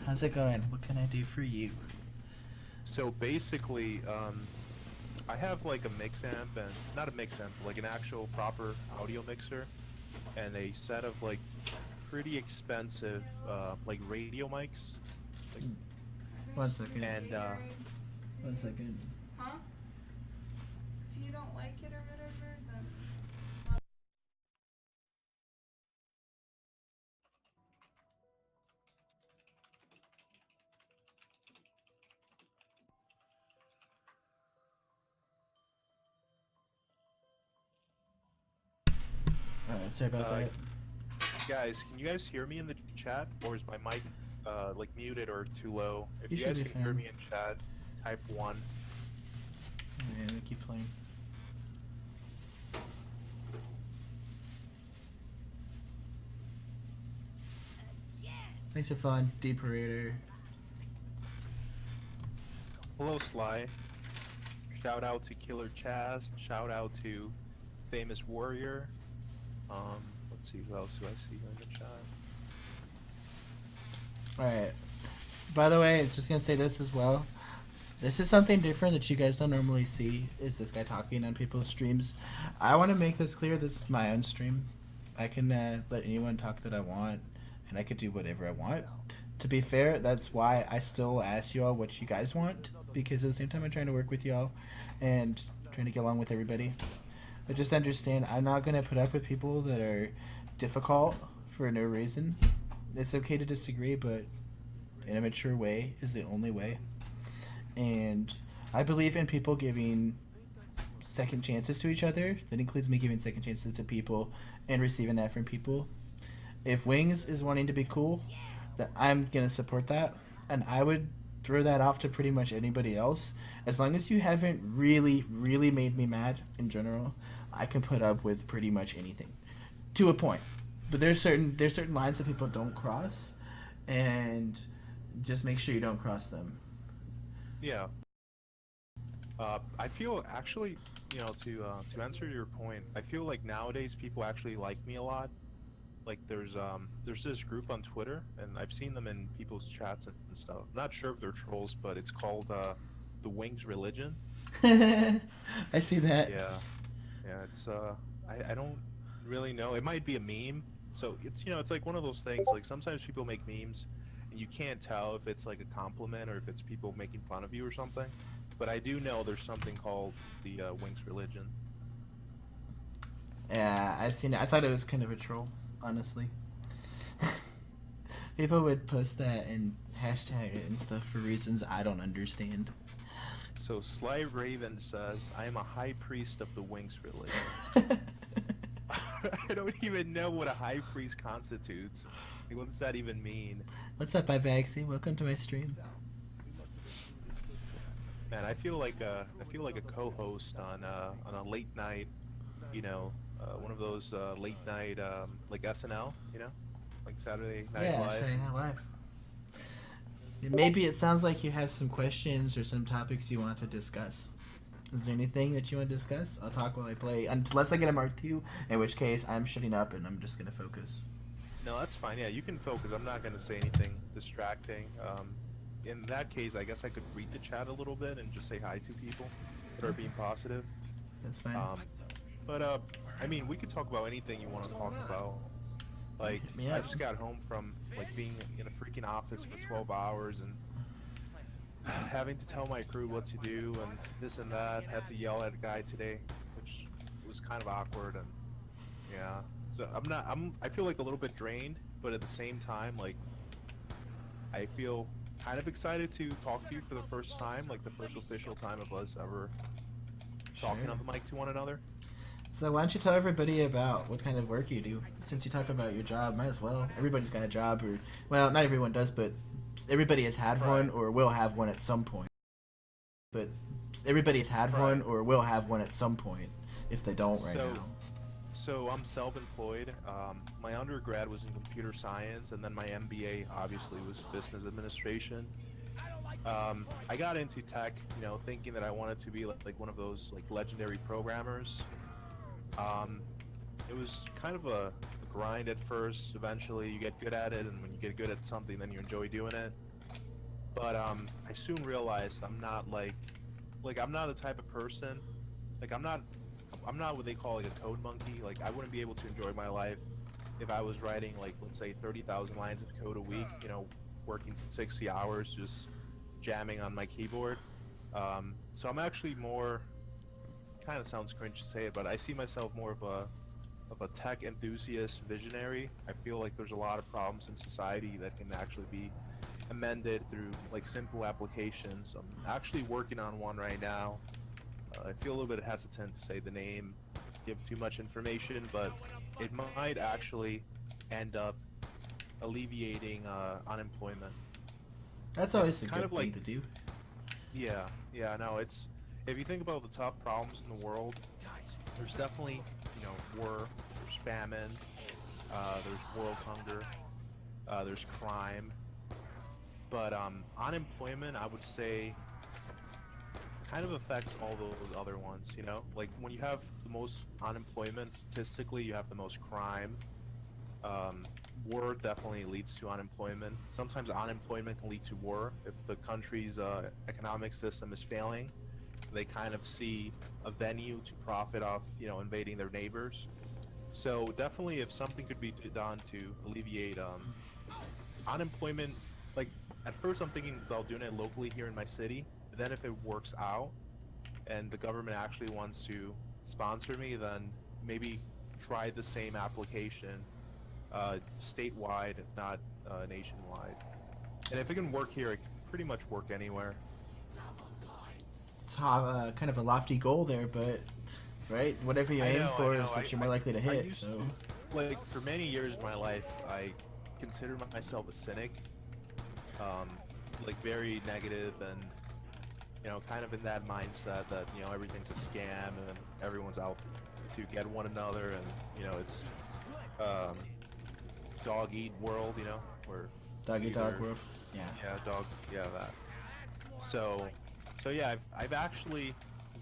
How's it going? What can I do for you? So basically, I have like a mix amp and not a mix amp, like an actual proper audio mixer and a set of like pretty expensive like radio mics. Like, 1 second. and 1 second. Huh? If you don't like it or whatever, then. Alright, sorry about that. guys, can you guys hear me in the chat, or is my mic like muted or too low? If You you should guys be can hear fine. me in chat, type 1. Alright, let me keep playing. Thanks for fun, Deep Parader. Hello, Sly. Shout out to Killer Chaz. Shout out to Famous Warrior. Let's see, who else do I see here in the chat? Alright. By the way, just gonna say this as well. This is something different that you guys don't normally see, is this guy talking on people's streams. I want to make this clear, this is my own stream. I can let anyone talk that I want, and I could do whatever I want. To be fair, that's why I still ask you all what you guys want, because at the same time I'm trying to work with y'all and trying to get along with everybody. But just understand, I'm not going to put up with people that are difficult for no reason. It's okay to disagree, but in a mature way is the only way. And I believe in people giving second chances to each other. That includes me giving second chances to people and receiving that from people. If Wings is wanting to be cool, that I'm going to support that. And I would throw that off to pretty much anybody else. As long as you haven't really made me mad in general, I can put up with pretty much anything. To a point. But there's certain lines that people don't cross, and just make sure you don't cross them. Yeah. I feel actually, you know, to answer your point, I feel like nowadays people actually like me a lot. Like there's this group on Twitter, and I've seen them in people's chats and stuff. I'm not sure if they're trolls, but it's called the Wings Religion. I see that. Yeah, yeah. It's I don't really know. It might be a meme. So it's, you know, it's like one of those things. Like sometimes people make memes, and you can't tell if it's like a compliment or if it's people making fun of you or something. But I do know there's something called the Wings Religion. Yeah, I've seen it. I thought it was kind of a troll, honestly. People would post that and hashtag it and stuff for reasons I don't understand. So Sly Raven says, "I am a high priest of the Wings Religion." I don't even know what a high priest constitutes. Like, what does that even mean? What's up, Bagsy? Welcome to my stream. Man, I feel like a co-host on a late night, you know, one of those late night like SNL, you know, like Saturday Night Yeah, Live. Saturday Night Live. Maybe it sounds like you have some questions or some topics you want to discuss. Is there anything that you want to discuss? I'll talk while I play, unless I get a Mark II, in which case I'm shutting up and I'm just going to focus. No, that's fine. Yeah, you can focus. I'm not going to say anything distracting. In that case, I guess I could read the chat a little bit and just say hi to people that are being positive. That's fine. But I mean, we could talk about anything you want to talk about. Like, I just got home from like being in a freaking office for 12 hours and having to tell my crew what to do and this and that. Had to yell at a guy today, which was kind of awkward. And yeah, so I feel like a little bit drained, but at the same time, like, I feel kind of excited to talk to you for the first time, like the first official time of us ever talking on the mic to one another. So why don't you tell everybody about what kind of work you do? Since you talk about your job, might as well. Everybody's got a job, or, well, not everyone does, but everybody has had one or will have one at some point. But everybody has had one or will have one at some point, if they don't right now. So I'm self-employed. My undergrad was in computer science, and then my MBA obviously was business administration. I got into tech, you know, thinking that I wanted to be like one of those like legendary programmers. It was kind of a grind at first. Eventually, you get good at it, and when you get good at something, then you enjoy doing it. But I soon realized I'm not like I'm not the type of person, like I'm not what they call like a code monkey. Like I wouldn't be able to enjoy my life if I was writing like, let's say 30,000 lines of code a week, you know, working 60 hours just jamming on my keyboard. So I'm actually more, kind of sounds cringe to say it, but I see myself more of a tech enthusiast visionary. I feel like there's a lot of problems in society that can actually be amended through like simple applications. I'm actually working on one right now. I feel a little bit hesitant to say the name, give too much information, but it might actually end up alleviating unemployment. That's always a kind good of thing like- to do. Yeah, no, it's, if you think about the tough problems in the world, there's definitely, you know, war, there's famine, there's world hunger, there's crime, but unemployment, I would say, kind of affects all those other ones, you know? Like, when you have the most unemployment, statistically, you have the most crime. War definitely leads to unemployment. Sometimes unemployment can lead to war. If the country's economic system is failing, they kind of see a venue to profit off, you know, invading their neighbors. So definitely, if something could be done to alleviate unemployment, like at first I'm thinking about doing it locally here in my city. But then if it works out, and the government actually wants to sponsor me, then maybe try the same application statewide, if not nationwide. And if it can work here, it can pretty much work anywhere. It's kind of a lofty goal there, but right, whatever you I aim know, for I know. is what you're more likely to I hit. used So, like for many years of my life, I considered myself a cynic, like very negative and, you know, kind of in that mindset that, you know, everything's a scam and everyone's out to get one another, and, you know, it's dog eat world, you know, where dog eat dog either- world. Yeah. Yeah, that. So yeah, I've actually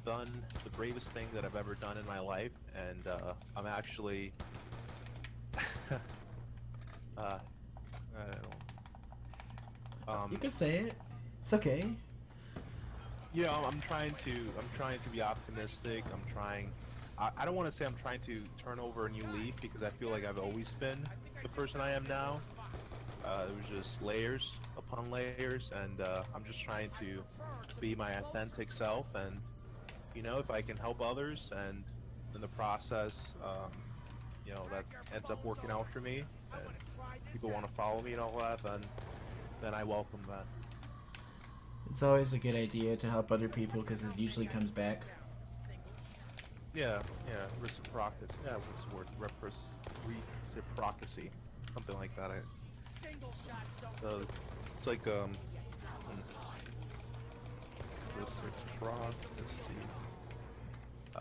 done the bravest thing that I've ever done in my life, and I'm actually, I don't know. You can say it. It's okay. You know, I'm trying to be optimistic. I don't want to say I'm trying to turn over a new leaf, because I feel like I've always been the person I am now. It was just layers upon layers, and I'm just trying to be my authentic self, and, you know, if I can help others, and in the process, you know, that ends up working out for me, and people want to follow me and all that, then I welcome that. It's always a good idea to help other people because it usually comes back. Yeah, reciprocity. Yeah, what's the word? Reciprocity, something like that. So it's like reciprocity.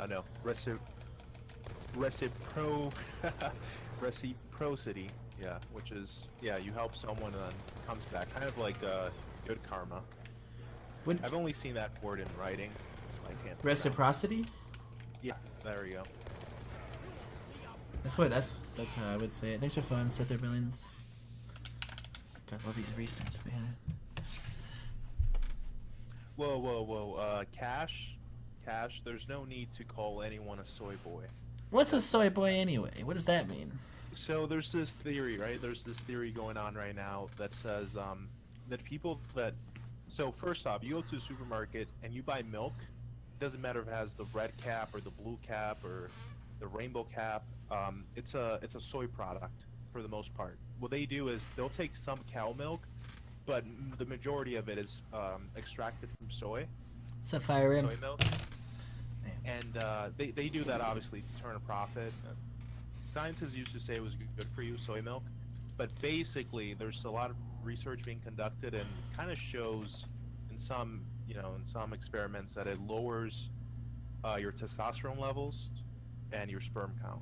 No, reciprocity. Yeah, which is, yeah, you help someone and then it comes back, kind of like good karma. I've only seen that word in writing, so I can't. Reciprocity? Yeah, there you go. That's how I would say it. Thanks for fun, Seth Billions. God, I love these restarts, man. Whoa. Cash, there's no need to call anyone a soy boy. What's a soy boy anyway? What does that mean? So there's this theory, right? There's this theory going on right now that says that people that... So first off, you go to the supermarket and you buy milk. It doesn't matter if it has the red cap or the blue cap or the rainbow cap. It's a soy product for the most part. What they do is they'll take some cow milk, but the majority of it is extracted from soy. It's a fire rim. Soy milk. And they do that obviously to turn a profit. Scientists used to say it was good for you, soy milk, but basically there's a lot of research being conducted and kind of shows in some experiments that it lowers your testosterone levels and your sperm count.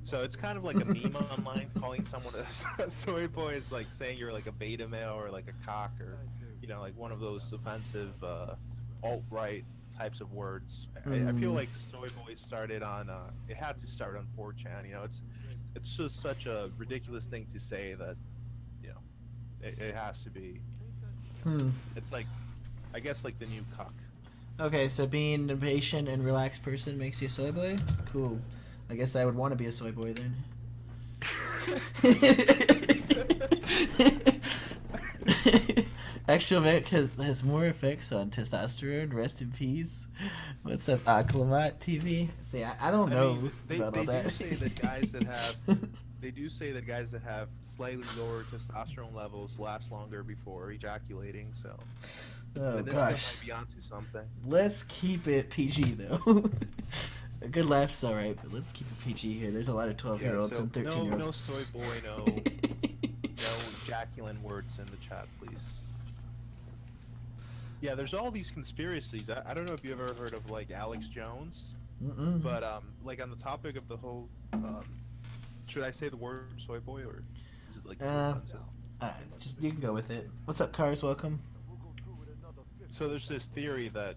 So it's kind of like a meme online, calling someone a soy boy is like saying you're like a beta male or like a cock, or, you know, like one of those offensive alt-right types of words. I feel like soy boy started on it had to start on 4chan. You know, it's just such a ridiculous thing to say that, you know, it has to be It's like, I guess like the new cuck. Okay, so being a patient and relaxed person makes you a soy boy? Cool. I guess I would want to be a soy boy then. Actual Mick has more effects on testosterone. Rest in peace. What's up, Acclimat TV? See, I don't know about all that. Do say that guys that have they do say that guys that have slightly lower testosterone levels last longer before ejaculating. So, Oh Dahniskas gosh. might be onto something. Let's keep it PG though. A good laugh is alright, but let's keep it PG here. There's a lot of 12-year-olds and 13-year-olds. No soy boy, no ejaculant words in the chat, please. Yeah, there's all these conspiracies. I don't know if you ever heard of like Alex Jones, but like on the topic of the whole, should I say the word soy boy or is it like? Just you can go with it. What's up, Cars? Welcome. So there's this theory that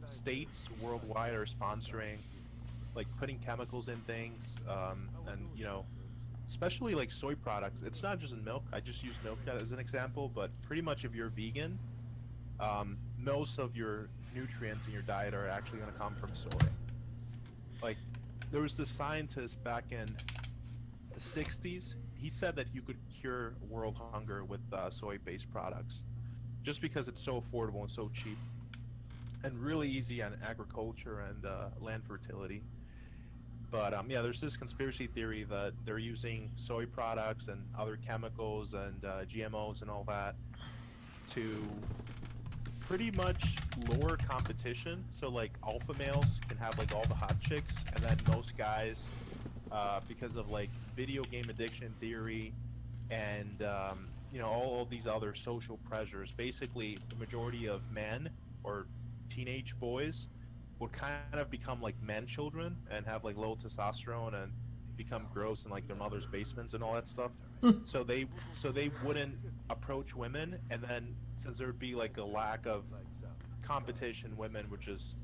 states worldwide are sponsoring, like putting chemicals in things, and you know, especially like soy products. It's not just in milk. I just use milk as an example, but pretty much if you're vegan, most of your nutrients in your diet are actually going to come from soy. Like, there was this scientist back in the 60s. He said that you could cure world hunger with soy-based products, just because it's so affordable and so cheap, and really easy on agriculture and land fertility. But yeah, there's this conspiracy theory that they're using soy products and other chemicals and GMOs and all that to pretty much lower competition. So like alpha males can have like all the hot chicks, and then most guys, because of like video game addiction theory and you know, all these other social pressures, basically the majority of men or teenage boys would kind of become like men children and have like low testosterone and become gross in like their mother's basements and all that stuff. so they wouldn't approach women, and then since there would be like a lack of competition, women would just,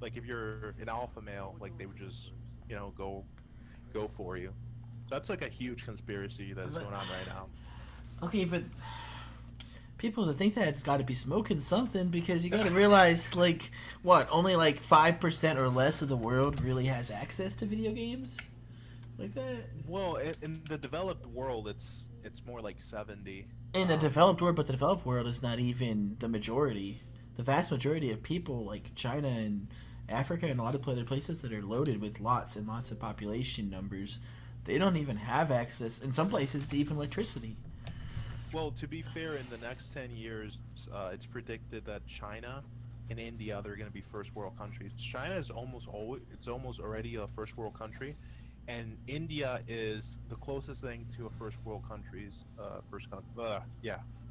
like, if you're an alpha male, like they would just, you know, go for you. So that's like a huge conspiracy that's going on right now. Okay, but people that think that it's got to be smoking something, because you got to realize, like, what, only like 5% or less of the world really has access to video games like that. Well, in the developed world, it's more like 70. In the developed world, but the developed world is not even the majority. The vast majority of people, like China and Africa and a lot of other places that are loaded with lots and lots of population numbers, they don't even have access, in some places, to even electricity. Well, to be fair, in the next 10 years, it's predicted that China and India, they're going to be first world countries. China is almost already a first world country, and India is the closest thing to a first world country's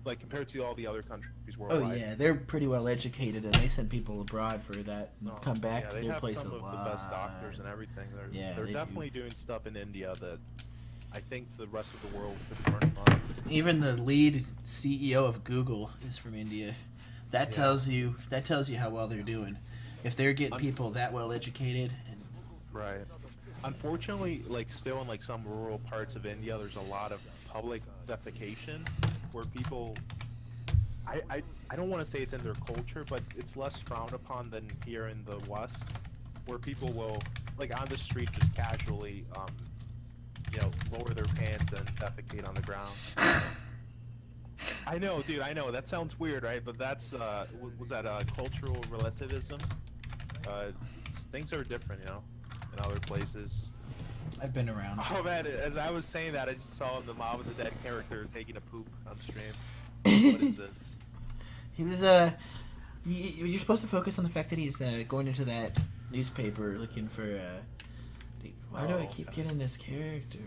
like compared to all the other countries worldwide. Oh yeah, they're pretty well educated, and they send people abroad for that and come back to their place a lot. They have some of the best doctors and everything. They're definitely doing stuff in India that I think the rest of the world could learn from. Even the lead CEO of Google is from India. That tells you how well they're doing. If they're getting people that well educated and right. Unfortunately, like still in like some rural parts of India, there's a lot of public defecation where people, I don't want to say it's in their culture, but it's less frowned upon than here in the West, where people will, like on the street, just casually, you know, lower their pants and defecate on the ground. I know, dude, I know, that sounds weird, right? But that's, was that cultural relativism? Things are different, you know, in other places. I've been around. Oh man, as I was saying that, I just saw the Mob of the Dead character taking a poop on stream. What is this? He was, you're supposed to focus on the fact that he's going into that newspaper looking for, why do I keep getting this character?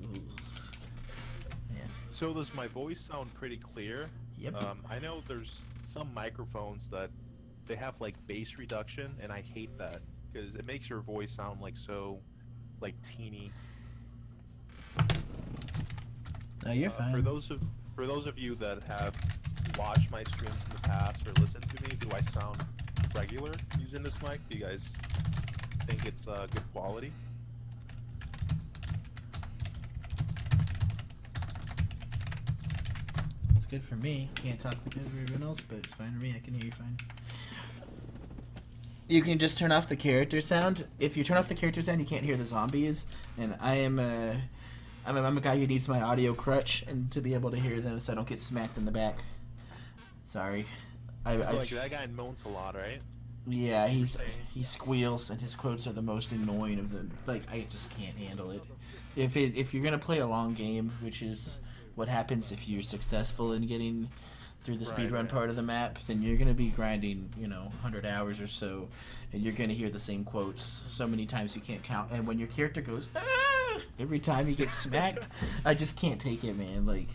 Yeah. So does my voice sound pretty clear? Yep. I know there's some microphones that they have like bass reduction, and I hate that because it makes your voice sound like so, like teeny. No, you're fine. For those of you that have watched my streams in the past or listened to me, do I sound regular using this mic? Do you guys think it's good quality? good for me. Can't talk because of everyone else, but it's fine for me. I can hear you fine. You can just turn off the character sound. If you turn off the character sound, you can't hear the zombies. And I'm a guy who needs my audio crutch and to be able to hear them, so I don't get smacked in the back. Sorry. That guy moans a lot, right? Yeah, he squeals, and his quotes are the most annoying of them. Like, I just can't handle it. If you're gonna play a long game, which is what happens if you're successful in getting through the speedrun part of the map, then you're gonna be grinding, 100 hours or so, and you're gonna hear the same quotes so many times you can't count. And when your character goes every time he gets smacked, I just can't take it, man. Like,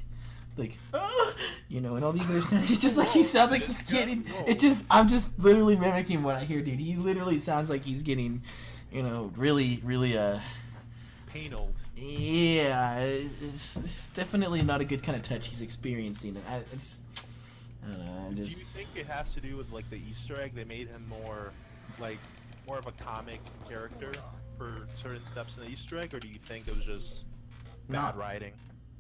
and all these other sounds. It's just like he sounds like he's getting. I'm just literally mimicking what I hear, dude. He literally sounds like he's getting, really, really pained. Yeah, it's definitely not a good kind of touch he's experiencing. I don't know. Do you think it has to do with like the Easter egg? They made him more of a comic character for certain steps in the Easter egg, or do you think it was just bad writing?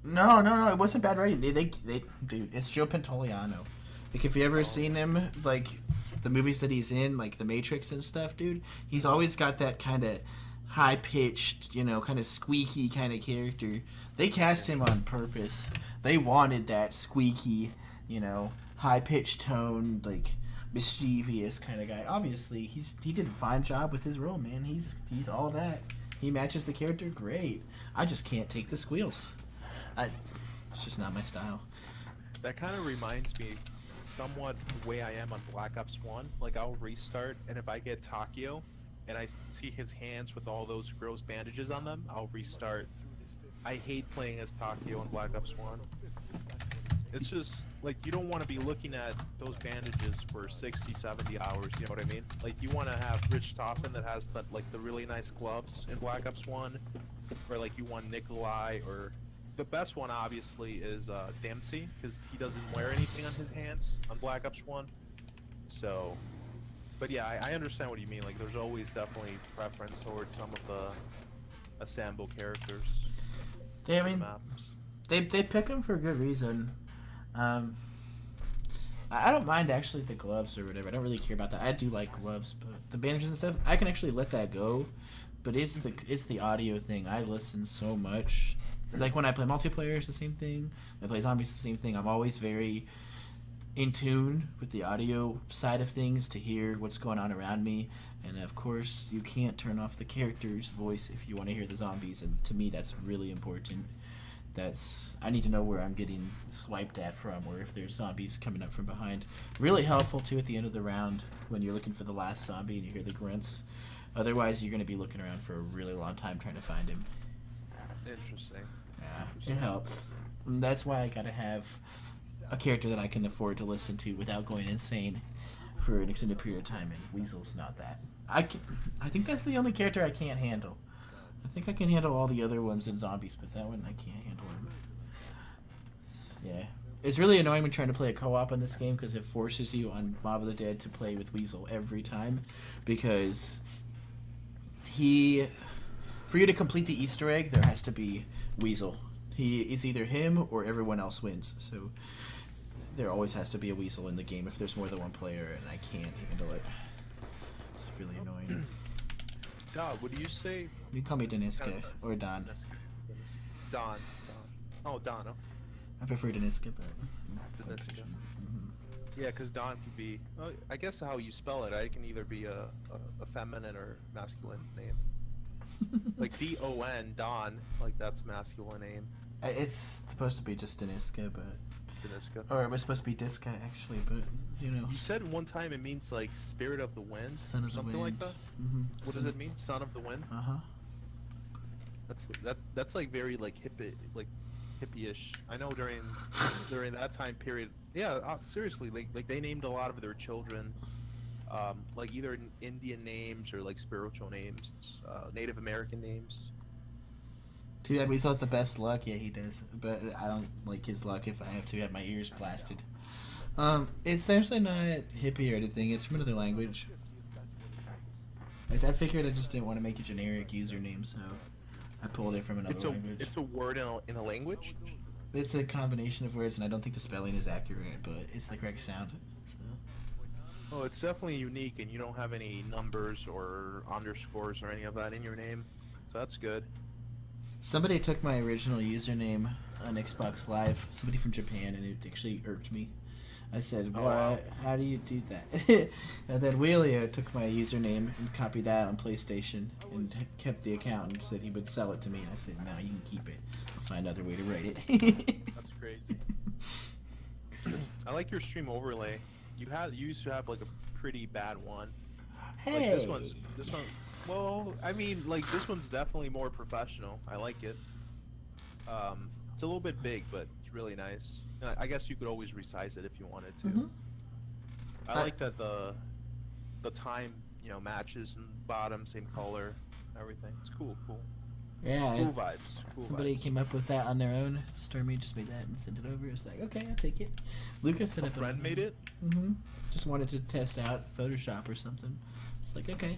No, it wasn't bad writing. Dude, it's Joe Pantoliano. Like, if you ever seen him, like, the movies that he's in, like The Matrix and stuff, dude, he's always got that kind of high-pitched, kind of squeaky kind of character. They cast him on purpose. They wanted that squeaky, high-pitched tone, like, mischievous kind of guy. Obviously, he did a fine job with his role, man. He's all that. He matches the character great. I just can't take the squeals. It's just not my style. That kind of reminds me somewhat the way I am on Black Ops 1. Like, I'll restart, and if I get Takio, and I see his hands with all those gross bandages on them, I'll restart. I hate playing as Takio in Black Ops 1. It's just, like, you don't want to be looking at those bandages for 60, 70 hours, you know what I mean? Like, you want to have Rich Toppin that has, the really nice gloves in Black Ops 1, or, like, you want Nikolai, or... The best one, obviously, is Dempsey, because he doesn't wear anything on his hands on Black Ops 1. So... But yeah, I understand what you mean. Like, there's always definitely preference towards some of the assemble characters. They pick them for a good reason. I don't mind actually the gloves or whatever. I don't really care about that. I do like gloves, but the bandages and stuff, I can actually let that go. But it's the audio thing. I listen so much. Like when I play multiplayer, it's the same thing. When I play zombies, it's the same thing. I'm always very in tune with the audio side of things to hear what's going on around me. And of course, you can't turn off the character's voice if you want to hear the zombies. And to me, that's really important. I need to know where I'm getting swiped at from, or if there's zombies coming up from behind. Really helpful too at the end of the round when you're looking for the last zombie and you hear the grunts. Otherwise, you're going to be looking around for a really long time trying to find him. Interesting. Yeah, it helps. And that's why I gotta have a character that I can afford to listen to without going insane for an extended period of time, and Weasel's not that. I think that's the only character I can't handle. I think I can handle all the other ones in zombies, but that one I can't handle him. Yeah. It's really annoying when trying to play a co-op in this game because it forces you on Mob of the Dead to play with Weasel every time, because for you to complete the Easter egg, there has to be Weasel. It's either him or everyone else wins. So there always has to be a Weasel in the game if there's more than one player, and I can't handle it. It's really annoying. Don, what do you say? You can call me Dahniska or Don. Don. Oh, Don. I prefer Dahniska, but... Dahniska. Yeah, because Don can be... Well, I guess how you spell it, it can either be a feminine or masculine name. Like D-O-N, Don, like that's a masculine name. It's supposed to be just Dahniska, but... Dahniska. Or it was supposed to be Diska, actually, but, You said one time it means, like, spirit of the wind? Son of the something wind. like that? Mm-hmm. What does it mean? Son of the wind? Uh-huh. That's like, very, like, hippie-ish. I know during that time period... Yeah, seriously, like, they named a lot of their children... like either Indian names or like spiritual names, Native American names. Too bad Weasel has the best luck. Yeah, he does. But I don't like his luck if I have to have my ears blasted. It's actually not hippie or anything. It's from another language. Like, I figured I just didn't want to make a generic username, so I pulled it from another language. It's a word in a language? It's a combination of words, and I don't think the spelling is accurate, but it's the correct sound. Oh, it's definitely unique, and you don't have any numbers or underscores or any of that in your name, so that's good. Somebody took my original username on Xbox Live, somebody from Japan, and it actually irked me. I said, Oh, "What? wow. How do you do that?" And then Wheelio took my username and copied that on PlayStation and kept the account and said he would sell it to me. And I said, "No, you can keep it. I'll find another way to write it." That's crazy. I like your stream overlay. You used to have like a pretty bad one. Hey, Like this one. Well, I mean, like this one's definitely more professional. I like it. It's a little bit big, but it's really nice. And I guess you could always resize it if you wanted to. Mhm. I like that the time, you know, matches and bottom same color, everything. It's cool. yeah. Cool vibes. Cool Somebody vibes. came up with that on their own. Stormy just made that and sent it over. It's like, okay, I'll take it. Lucas set A up friend made it. Just wanted to test out Photoshop or something. It's like, okay.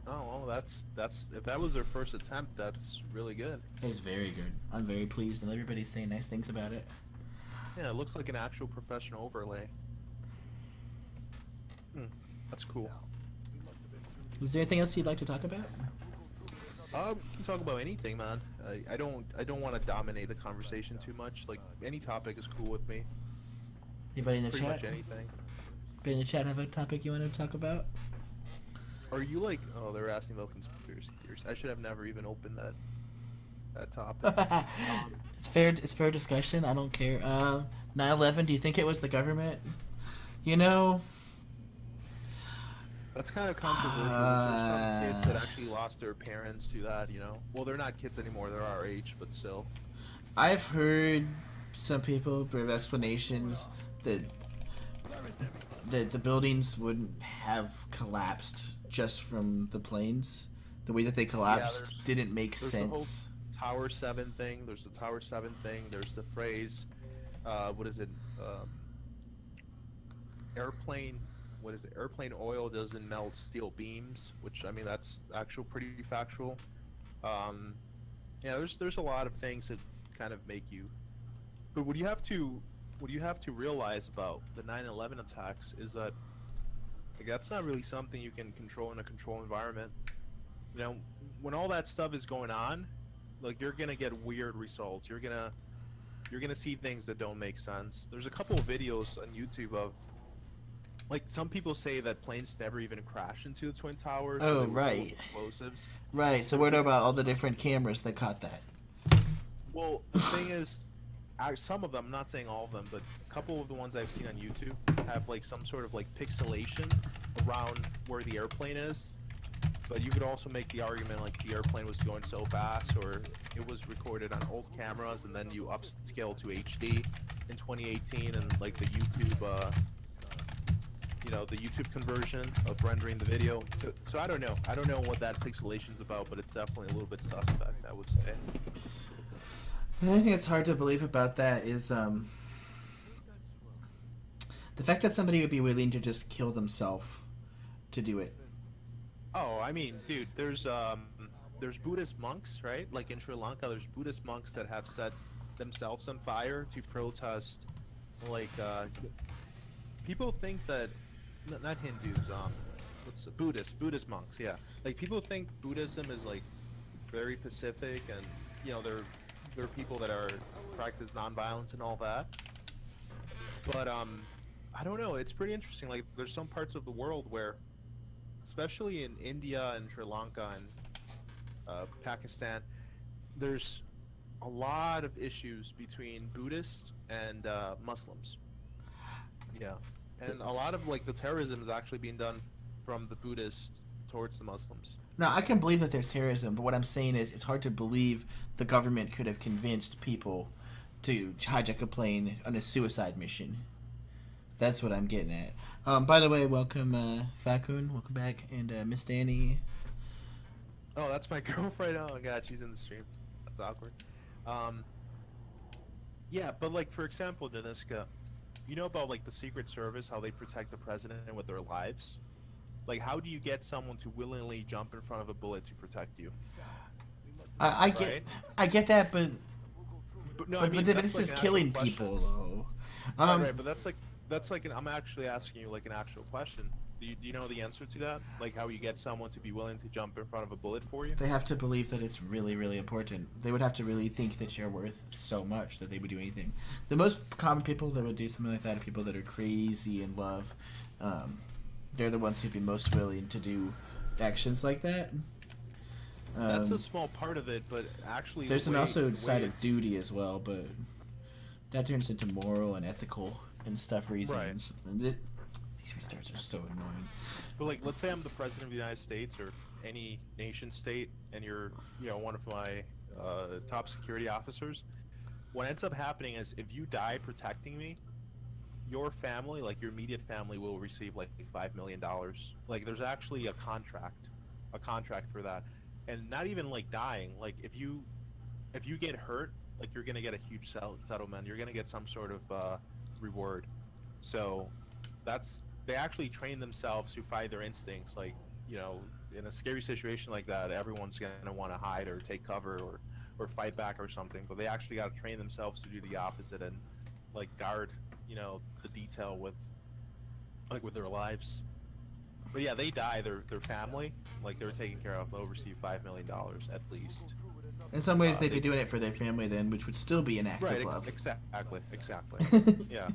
Oh, well, that's if that was their first attempt, that's really good. It's very good. I'm very pleased, and everybody's saying nice things about it. Yeah, it looks like an actual professional overlay. That's cool. Is there anything else you'd like to talk about? We can talk about anything, man. I don't want to dominate the conversation too much. Like any topic is cool with me. Anybody in the Pretty chat? much anything. Anybody in the chat have a topic you want to talk about? Are you like? Oh, they're asking about conspiracy theories. I should have never even opened that topic. It's fair discussion. I don't care. 9/11. Do you think it was the government? You know. That's kind of controversial. There's some kids that actually lost their parents to that. You know. Well, they're not kids anymore. They're our age, but still. I've heard some people give explanations that the buildings wouldn't have collapsed just from the planes. The way that they collapsed didn't make there's sense. The whole Tower 7 thing. There's the Tower 7 thing. There's the phrase, what is it? Airplane. What is it? Airplane oil doesn't melt steel beams, which I mean that's actual pretty factual. Yeah, there's a lot of things that kind of make you. But what you have to realize about the 9/11 attacks is that like, that's not really something you can control in a controlled environment. You know, when all that stuff is going on, like you're gonna get weird results. You're gonna see things that don't make sense. There's a couple of videos on YouTube of like some people say that planes never even crash into the Twin Towers. Oh, they were full of right. explosives. Right. So what about all the different cameras that caught that? Well, the thing is, some of them, I'm not saying all of them, but a couple of the ones I've seen on YouTube have like some sort of like pixelation around where the airplane is. But you could also make the argument like the airplane was going so fast, or it was recorded on old cameras, and then you upscale to HD in 2018, and like the YouTube, the YouTube conversion of rendering the video. So I don't know. I don't know what that pixelation's about, but it's definitely a little bit suspect, I would say. The only thing that's hard to believe about that is the fact that somebody would be willing to just kill themselves to do it. Oh, I mean, dude, there's Buddhist monks, right? Like in Sri Lanka, there's Buddhist monks that have set themselves on fire to protest. Like, people think that not Hindus, what's the Buddhist monks? Yeah, like people think Buddhism is like very pacific, and you know they're people that are practice nonviolence and all that. But I don't know. It's pretty interesting. Like, there's some parts of the world where, especially in India and Sri Lanka and Pakistan, there's a lot of issues between Buddhists and Muslims. Yeah, and a lot of like the terrorism is actually being done from the Buddhists towards the Muslims. Now, I can believe that there's terrorism, but what I'm saying is it's hard to believe the government could have convinced people to hijack a plane on a suicide mission. That's what I'm getting at. By the way, welcome, Fakun. Welcome back. And Miss Danny. Oh, that's my girlfriend. Oh, my God, she's in the stream. That's awkward. Yeah, but like, for example, Dahniska, you know about like the Secret Service, how they protect the president with their lives? Like, how do you get someone to willingly jump in front of a bullet to protect you? I get that, but But no, But, I mean, but that's this like is an actual killing question. people, though. Right, but that's like I'm actually asking you like an actual question. Do you know the answer to that? Like how you get someone to be willing to jump in front of a bullet for you? They have to believe that it's really, really important. They would have to really think that you're worth so much that they would do anything. The most common people that would do something like that are people that are crazy in love. They're the ones who'd be most willing to do actions like that. That's a small part of it, but actually There's an also side of duty as well, but that turns into moral and ethical and stuff reasons. Right. And these restarts are so annoying. But like, let's say I'm the president of the United States or any nation state, and you're, one of my top security officers. What ends up happening is if you die protecting me, your family, like your immediate family, will receive like $5 million. Like, there's actually a contract for that, and not even like dying. Like, if you get hurt, like you're gonna get a huge settlement. You're gonna get some sort of reward. So they actually train themselves to fight their instincts. Like, in a scary situation like that, everyone's gonna want to hide or take cover or fight back or something. But they actually got to train themselves to do the opposite and like guard, the detail with their lives. But yeah, they die. Their family, like they're taken care of, they'll receive $5 million at least. In some ways, they'd be doing it for their family then, which would still be an act of love. Exactly. Yeah.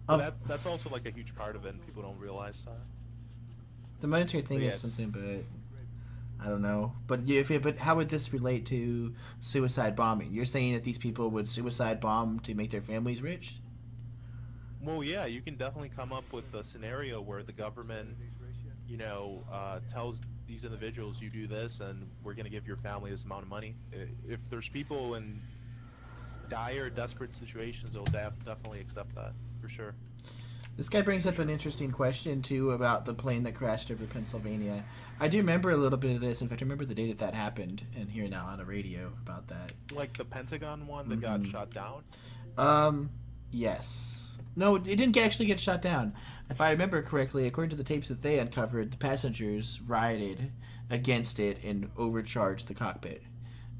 But that's also like a huge part of it, and people don't realize that. The monetary thing is something, but I don't know. But but how would this relate to suicide bombing? You're saying that these people would suicide bomb to make their families rich? Well, yeah, you can definitely come up with a scenario where the government, tells these individuals, you do this, and we're going to give your family this amount of money. If there's people in dire, desperate situations, they'll definitely accept that, for sure. This guy brings up an interesting question, too, about the plane that crashed over Pennsylvania. I do remember a little bit of this. In fact, I remember the day that happened, and hearing now on the radio about that. Like the Pentagon one that got shot down? Yes. No, it didn't actually get shot down. If I remember correctly, according to the tapes that they uncovered, the passengers rioted against it and overcharged the cockpit.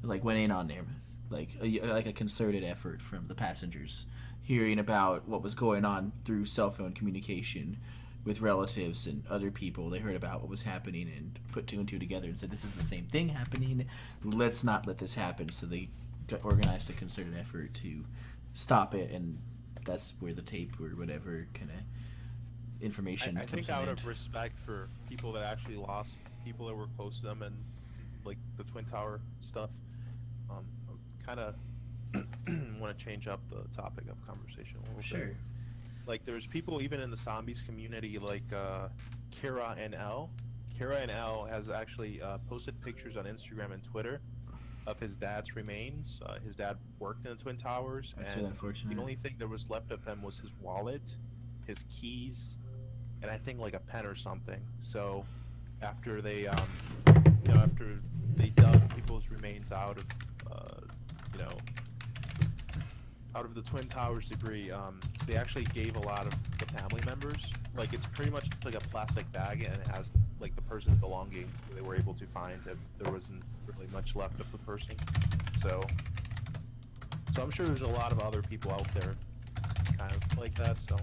Like, went in on them. Like a concerted effort from the passengers, hearing about what was going on through cell phone communication with relatives and other people. They heard about what was happening and put two and two together and said, this is the same thing happening. Let's not let this happen. So they organized a concerted effort to stop it, and that's where the tape or whatever kind of information I comes think in. out of respect for people that actually lost people that were close to them and like the Twin Tower stuff, kind of want to change up the topic of conversation a little bit. Like, there's people even in the zombies community, like Kira NL. Kira NL has actually posted pictures on Instagram and Twitter of his dad's remains. His dad worked in the Twin Towers, That's and really unfortunate. the only thing that was left of him was his wallet, his keys, and I think like a pen or something. So after they, after they dug people's remains out of, out of the Twin Towers debris, they actually gave a lot of the family members, like, it's pretty much like a plastic bag, and it has like the person's belongings that they were able to find if there wasn't really much left of the person. So I'm sure there's a lot of other people out there kind of like that. So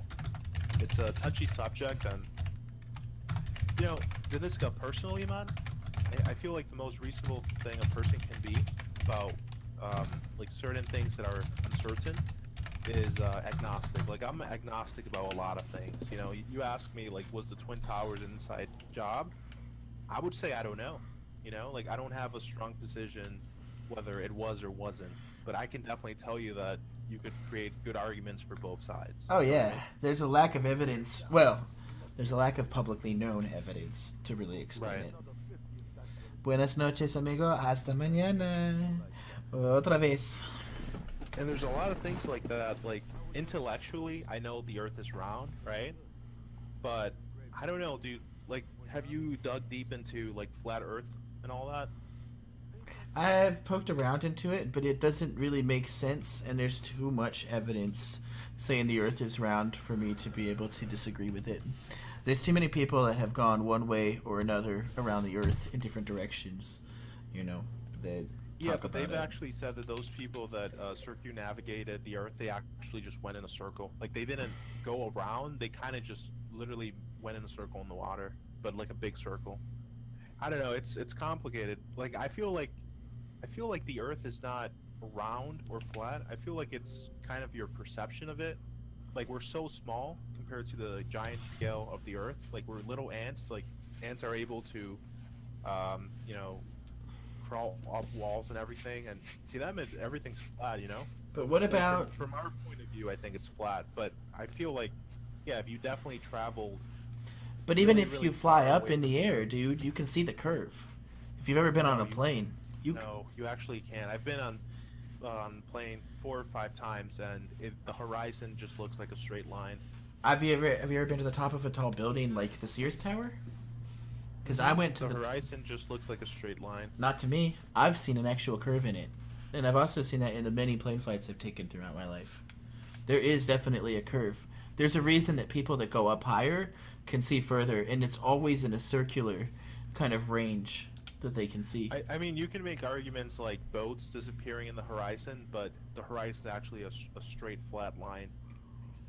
it's a touchy subject, and Dahniskas, personally, man, I feel like the most reasonable thing a person can be about like certain things that are uncertain is agnostic. Like, I'm agnostic about a lot of things. You ask me, like, was the Twin Towers an inside job? I would say I don't know. Like, I don't have a strong position whether it was or wasn't, but I can definitely tell you that you could create good arguments for both sides. Oh yeah, there's a lack of evidence. Well, there's a lack of publicly known evidence to really explain it. Buenas noches, amigo. Hasta mañana. Otra vez. And there's a lot of things like that. Like, intellectually, I know the Earth is round, right? But I don't know, dude. Like, have you dug deep into like flat Earth and all that? I've poked around into it, but it doesn't really make sense, and there's too much evidence saying the Earth is round for me to be able to disagree with it. There's too many people that have gone one way or another around the Earth in different directions, that Yeah, talk but about they've it. actually said that those people that circumnavigated the Earth, they actually just went in a circle. Like they didn't go around; they kind of just literally went in a circle in the water, but like a big circle. I don't know. It's complicated. Like I feel like the Earth is not round or flat. I feel like it's kind of your perception of it. Like we're so small compared to the giant scale of the Earth. Like we're little ants. Like ants are able to, you know, crawl up walls and everything. And to them, everything's flat. You know. But what Like about? from our point of view, I think it's flat. But I feel like, yeah, if you definitely traveled But even really, if really you fly far up away in from the air, Earth, dude, you can see the curve. If you've ever been on no, a plane, no, you actually can't. I've been on plane 4 or 5 times, and the horizon just looks like a straight line. have you ever been to the top of a tall building like the Sears Tower? Because I went to The the horizon just looks like a straight line. not to me. I've seen an actual curve in it, and I've also seen that in the many plane flights I've taken throughout my life. There is definitely a curve. There's a reason that people that go up higher can see further, and it's always in a circular kind of range that they can see. I mean, you can make arguments like boats disappearing in the horizon, but the horizon is actually a straight, flat line.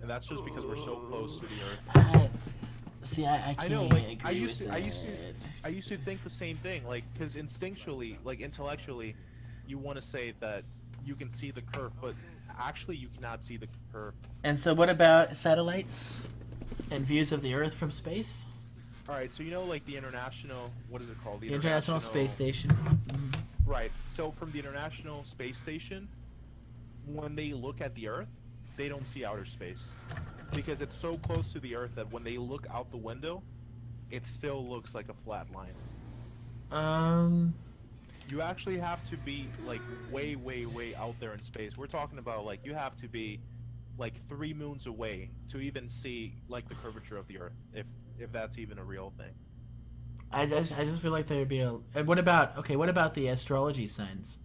And that's just because we're so close to the Earth. See, I can't I know, like, agree I used with to, that. I used to think the same thing, like, because instinctually, like, intellectually, you want to say that you can see the curve, but actually you cannot see the curve. And so, what about satellites and views of the Earth from space? All right, so you know, like, the international, what is it called? The International Space Station. Mhm. Right. So from the International Space Station, when they look at the Earth, they don't see outer space because it's so close to the Earth that when they look out the window, it still looks like a flat line. Um, You actually have to be like way, way, way out there in space. We're talking about like you have to be like 3 moons away to even see like the curvature of the Earth, if that's even a real thing. I just feel like there'd be a. And what about what about the astrology signs?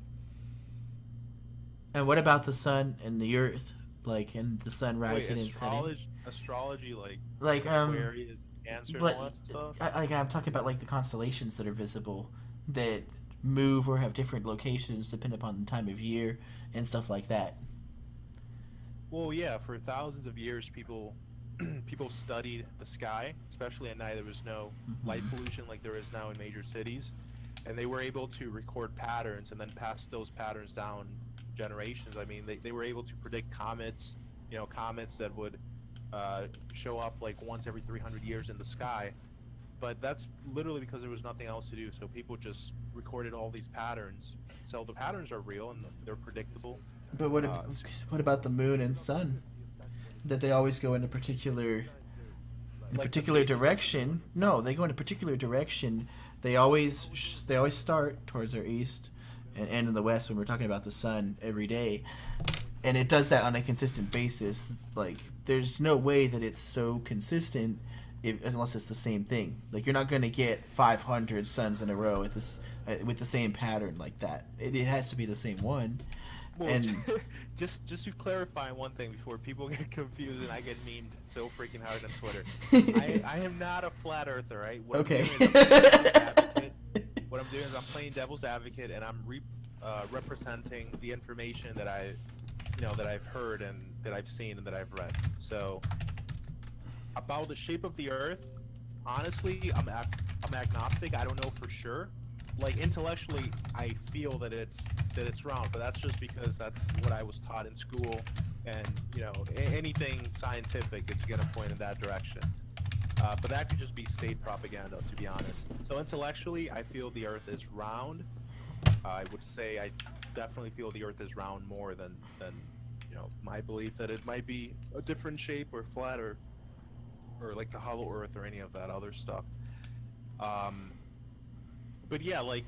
And what about the sun and the Earth, like and the sun Wait, rising and setting? astrology, Like Aquarius, Cancer, and all that stuff. I'm talking about like the constellations that are visible, that move or have different locations depending upon the time of year and stuff like that. Well, yeah, for thousands of years, people people studied the sky, especially at night. There was no light pollution like there is now in major cities, and they were able to record patterns and then pass those patterns down generations. I mean, they were able to predict comets, comets that would show up like once every 300 years in the sky. But that's literally because there was nothing else to do, so people just recorded all these patterns. So the patterns are real and they're predictable. But what about the moon and sun? That they always go in a particular Like the phases of the direction. No, they go in a particular direction. They always start towards our east and end in the west when we're talking about the sun every day. And it does that on a consistent basis. Like there's no way that it's so consistent unless it's the same thing. Like you're not going to get 500 suns in a row with the same pattern like that. It has to be the same one. Well, And just to clarify one thing before people get confused and I get memed so freaking hard on Twitter. I am not a flat earther, right? What Okay. I'm doing is I'm playing devil's advocate. What I'm doing is I'm playing devil's advocate and I'm representing the information that that I've heard and that I've seen and that I've read. So about the shape of the Earth, honestly, I'm agnostic. I don't know for sure. Like intellectually, I feel that it's round, but that's just because that's what I was taught in school, and anything scientific, it's gonna point in that direction. But that could just be state propaganda, to be honest. So intellectually, I feel the Earth is round. I would say I definitely feel the Earth is round more than my belief that it might be a different shape or flat or like the hollow Earth or any of that other stuff. But yeah, like,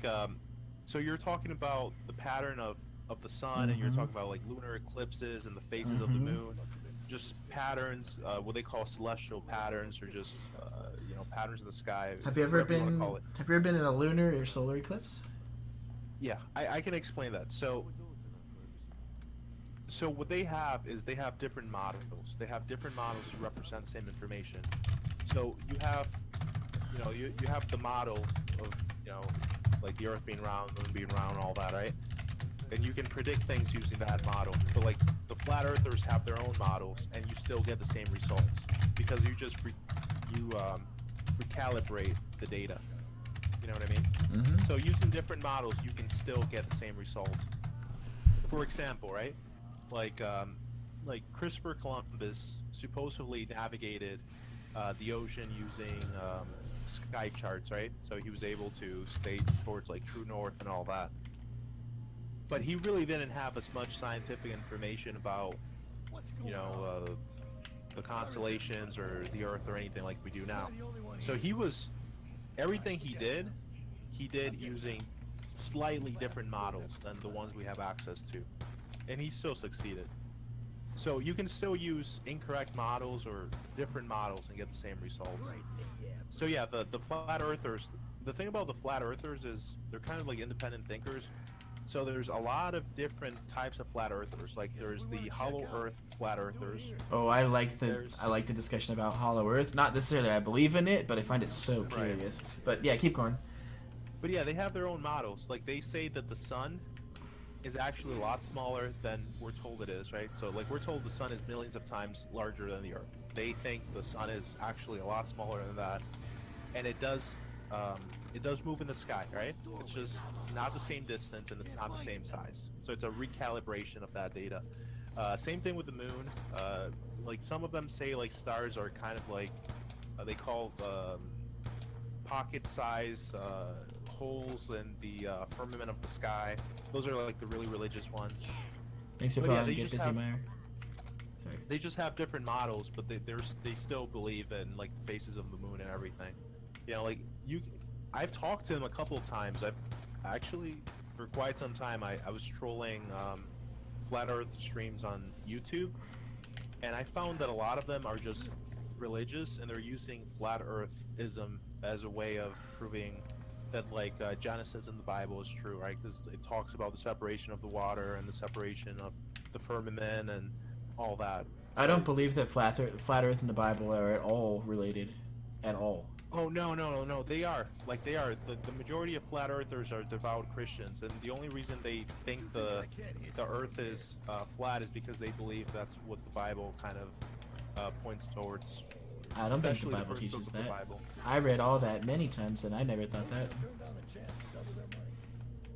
so you're talking about the pattern of the sun, and you're talking about like lunar eclipses and the phases of the moon, just patterns, what they call celestial patterns, or just patterns in the sky. have you ever whatever you wanna been call it. in a lunar or solar eclipse? Yeah, I can explain that. So what they have is they have different models. They have different models to represent the same information. So you have, you have the model of, like the Earth being round, the Moon being round, all that, right? and you can predict things using that model. But like the flat earthers have their own models, and you still get the same results because you just recalibrate the data. You know what I mean? Mm-hmm. So using different models, you can still get the same result. For example, right? Like Christopher Columbus supposedly navigated the ocean using sky charts, right? So he was able to stay towards like true north and all that. But he really didn't have as much scientific information about, you know, the constellations or the Earth or anything like we do now. So everything he did using slightly different models than the ones we have access to. And he still succeeded. So you can still use incorrect models or different models and get the same results. So yeah, the flat earthers, the thing about the flat earthers is they're kind of like independent thinkers. So there's a lot of different types of flat earthers. Like there's the hollow earth flat earthers. Oh, I like the discussion about hollow earth. Not necessarily that I believe in it, but I find it so curious. But yeah, keep going. But yeah, they have their own models. Like they say that the sun is actually a lot smaller than we're told it is, right? So like we're told the sun is millions of times larger than the Earth. They think the sun is actually a lot smaller than that, and it does move in the sky, right? It's just not the same distance and it's not the same size. So it's a recalibration of that data. Same thing with the moon. Like some of them say like stars are kind of like they call pocket-size holes in the firmament of the sky. Those are like the really religious ones. Thanks for following. Get busy, Meyer. Sorry. They just have different models, but they still believe in like the faces of the moon and everything. You know, like I've talked to them a couple of times. I've actually, for quite some time, I was trolling flat Earth streams on YouTube, and I found that a lot of them are just religious, and they're using flat Earthism as a way of proving that like Genesis in the Bible is true, right? Because it talks about the separation of the water and the separation of the firmament and all that. So, I don't believe that flat Earth and the Bible are at all related, at all. Oh no, they are. Like they are. The majority of flat earthers are devout Christians, and the only reason they think the Earth is flat is because they believe that's what the Bible kind of points towards. I don't think the Bible teaches that. I read all that many times, and I never thought that.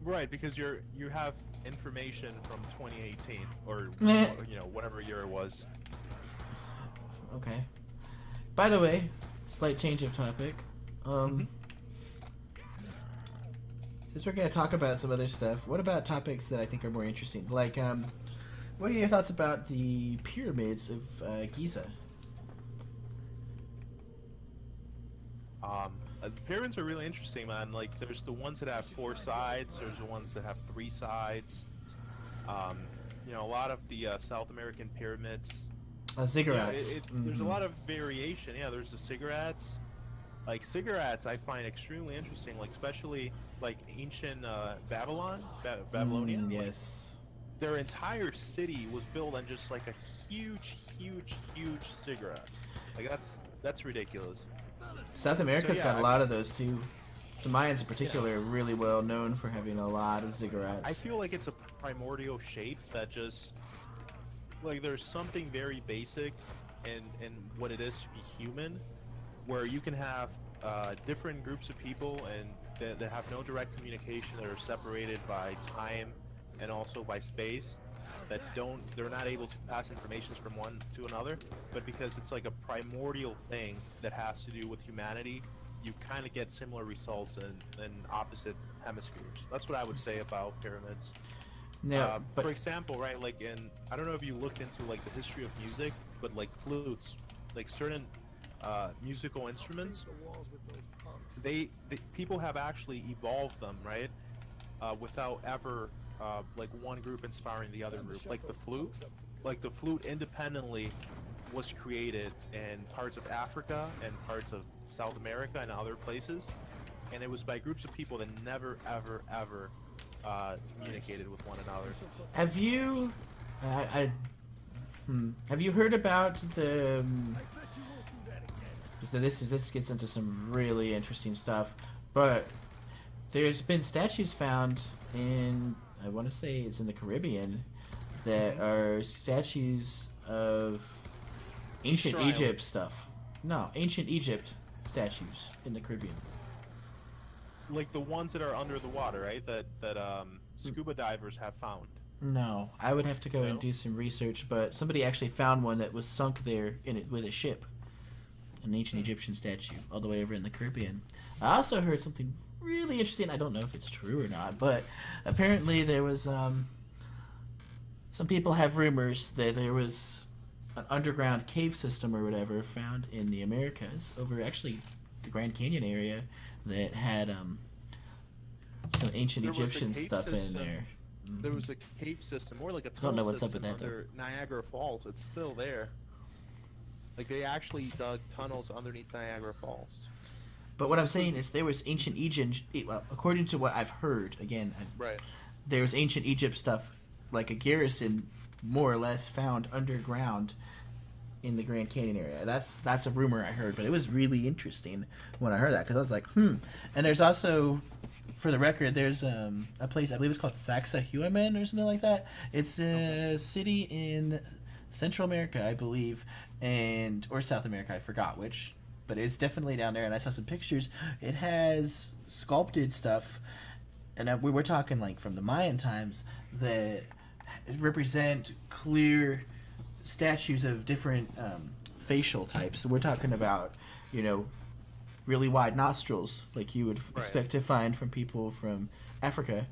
Right, because you have information from 2018 or you know whatever year it was. Okay. By the way, slight change of topic. Since we're gonna talk about some other stuff, what about topics that I think are more interesting? Like, what are your thoughts about the pyramids of Giza? The pyramids are really interesting, man. Like, there's the ones that have 4 sides. There's the ones that have 3 sides. You know, a lot of the South American pyramids. Ziggurats. There's a lot of variation. Yeah, there's the ziggurats. Like ziggurats, I find extremely interesting. Like especially like ancient Babylonia. Yes. Like, their entire city was built on just like a huge ziggurat. Like that's ridiculous. South America's got a lot of those too. The Mayans in particular are really well known for having a lot of ziggurats. I feel like it's a primordial shape that just like there's something very basic in what it is to be human, where you can have different groups of people and that have no direct communication, that are separated by time and also by space, that they're not able to pass information from one to another, but because it's like a primordial thing that has to do with humanity, you kind of get similar results in opposite hemispheres. That's what I would say about pyramids. Yeah, but for example, right, like I don't know if you looked into like the history of music, but like flutes, like certain musical instruments, people have actually evolved them, right, without ever like one group inspiring the other group. Like the flute independently was created in parts of Africa and parts of South America and other places, and it was by groups of people that never ever communicated with one another. Have you have you heard about the this gets into some really interesting stuff, but there's been statues found in I want to say it's in the Caribbean, that are statues of ancient Easter Island. Egypt stuff. No, ancient Egypt statues in the Caribbean. Like the ones that are under the water, right? That scuba divers have found. No, I would have to go and No? do some research, but somebody actually found one that was sunk there in it with a ship. An ancient Egyptian statue all the way over in the Caribbean. I also heard something really interesting. I don't know if it's true or not, but apparently there was some people have rumors that there was an underground cave system or whatever found in the Americas over actually the Grand Canyon area that had some ancient There was a Egyptian cave stuff in system. there. There was a cave system, more like a Don't tunnel know what's up system with that, though. under Niagara Falls. It's still there. Like they actually dug tunnels underneath Niagara Falls. But what I'm saying is there was ancient Egypt, well, according to what I've heard, again, Right. there was ancient Egypt stuff, like a garrison, more or less, found underground in the Grand Canyon area. That's a rumor I heard, but it was really interesting when I heard that, because I was like, And there's also, for the record, there's a place, I believe it's called Sacsayhuaman or something like that. It's a city in Central America, I believe, or South America, I forgot which, but it's definitely down there, and I saw some pictures. It has sculpted stuff, and we were talking like from the Mayan times, that represent clear statues of different facial types. So we're talking about, really wide nostrils, like you would expect to find from people from Africa,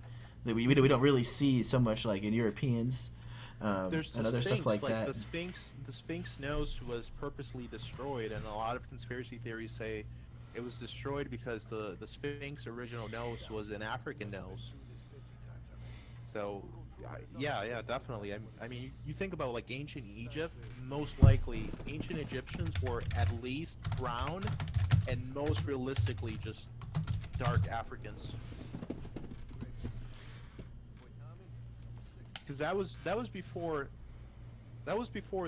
that we don't really see so much like in Europeans. There's the and other Sphinx, stuff like that. The Sphinx nose was purposely destroyed, and a lot of conspiracy theories say it was destroyed because the Sphinx original nose was an African nose. So, yeah, definitely. I mean, you think about like ancient Egypt. Most likely, ancient Egyptians were at least brown, and most realistically, just dark Africans. Because that was before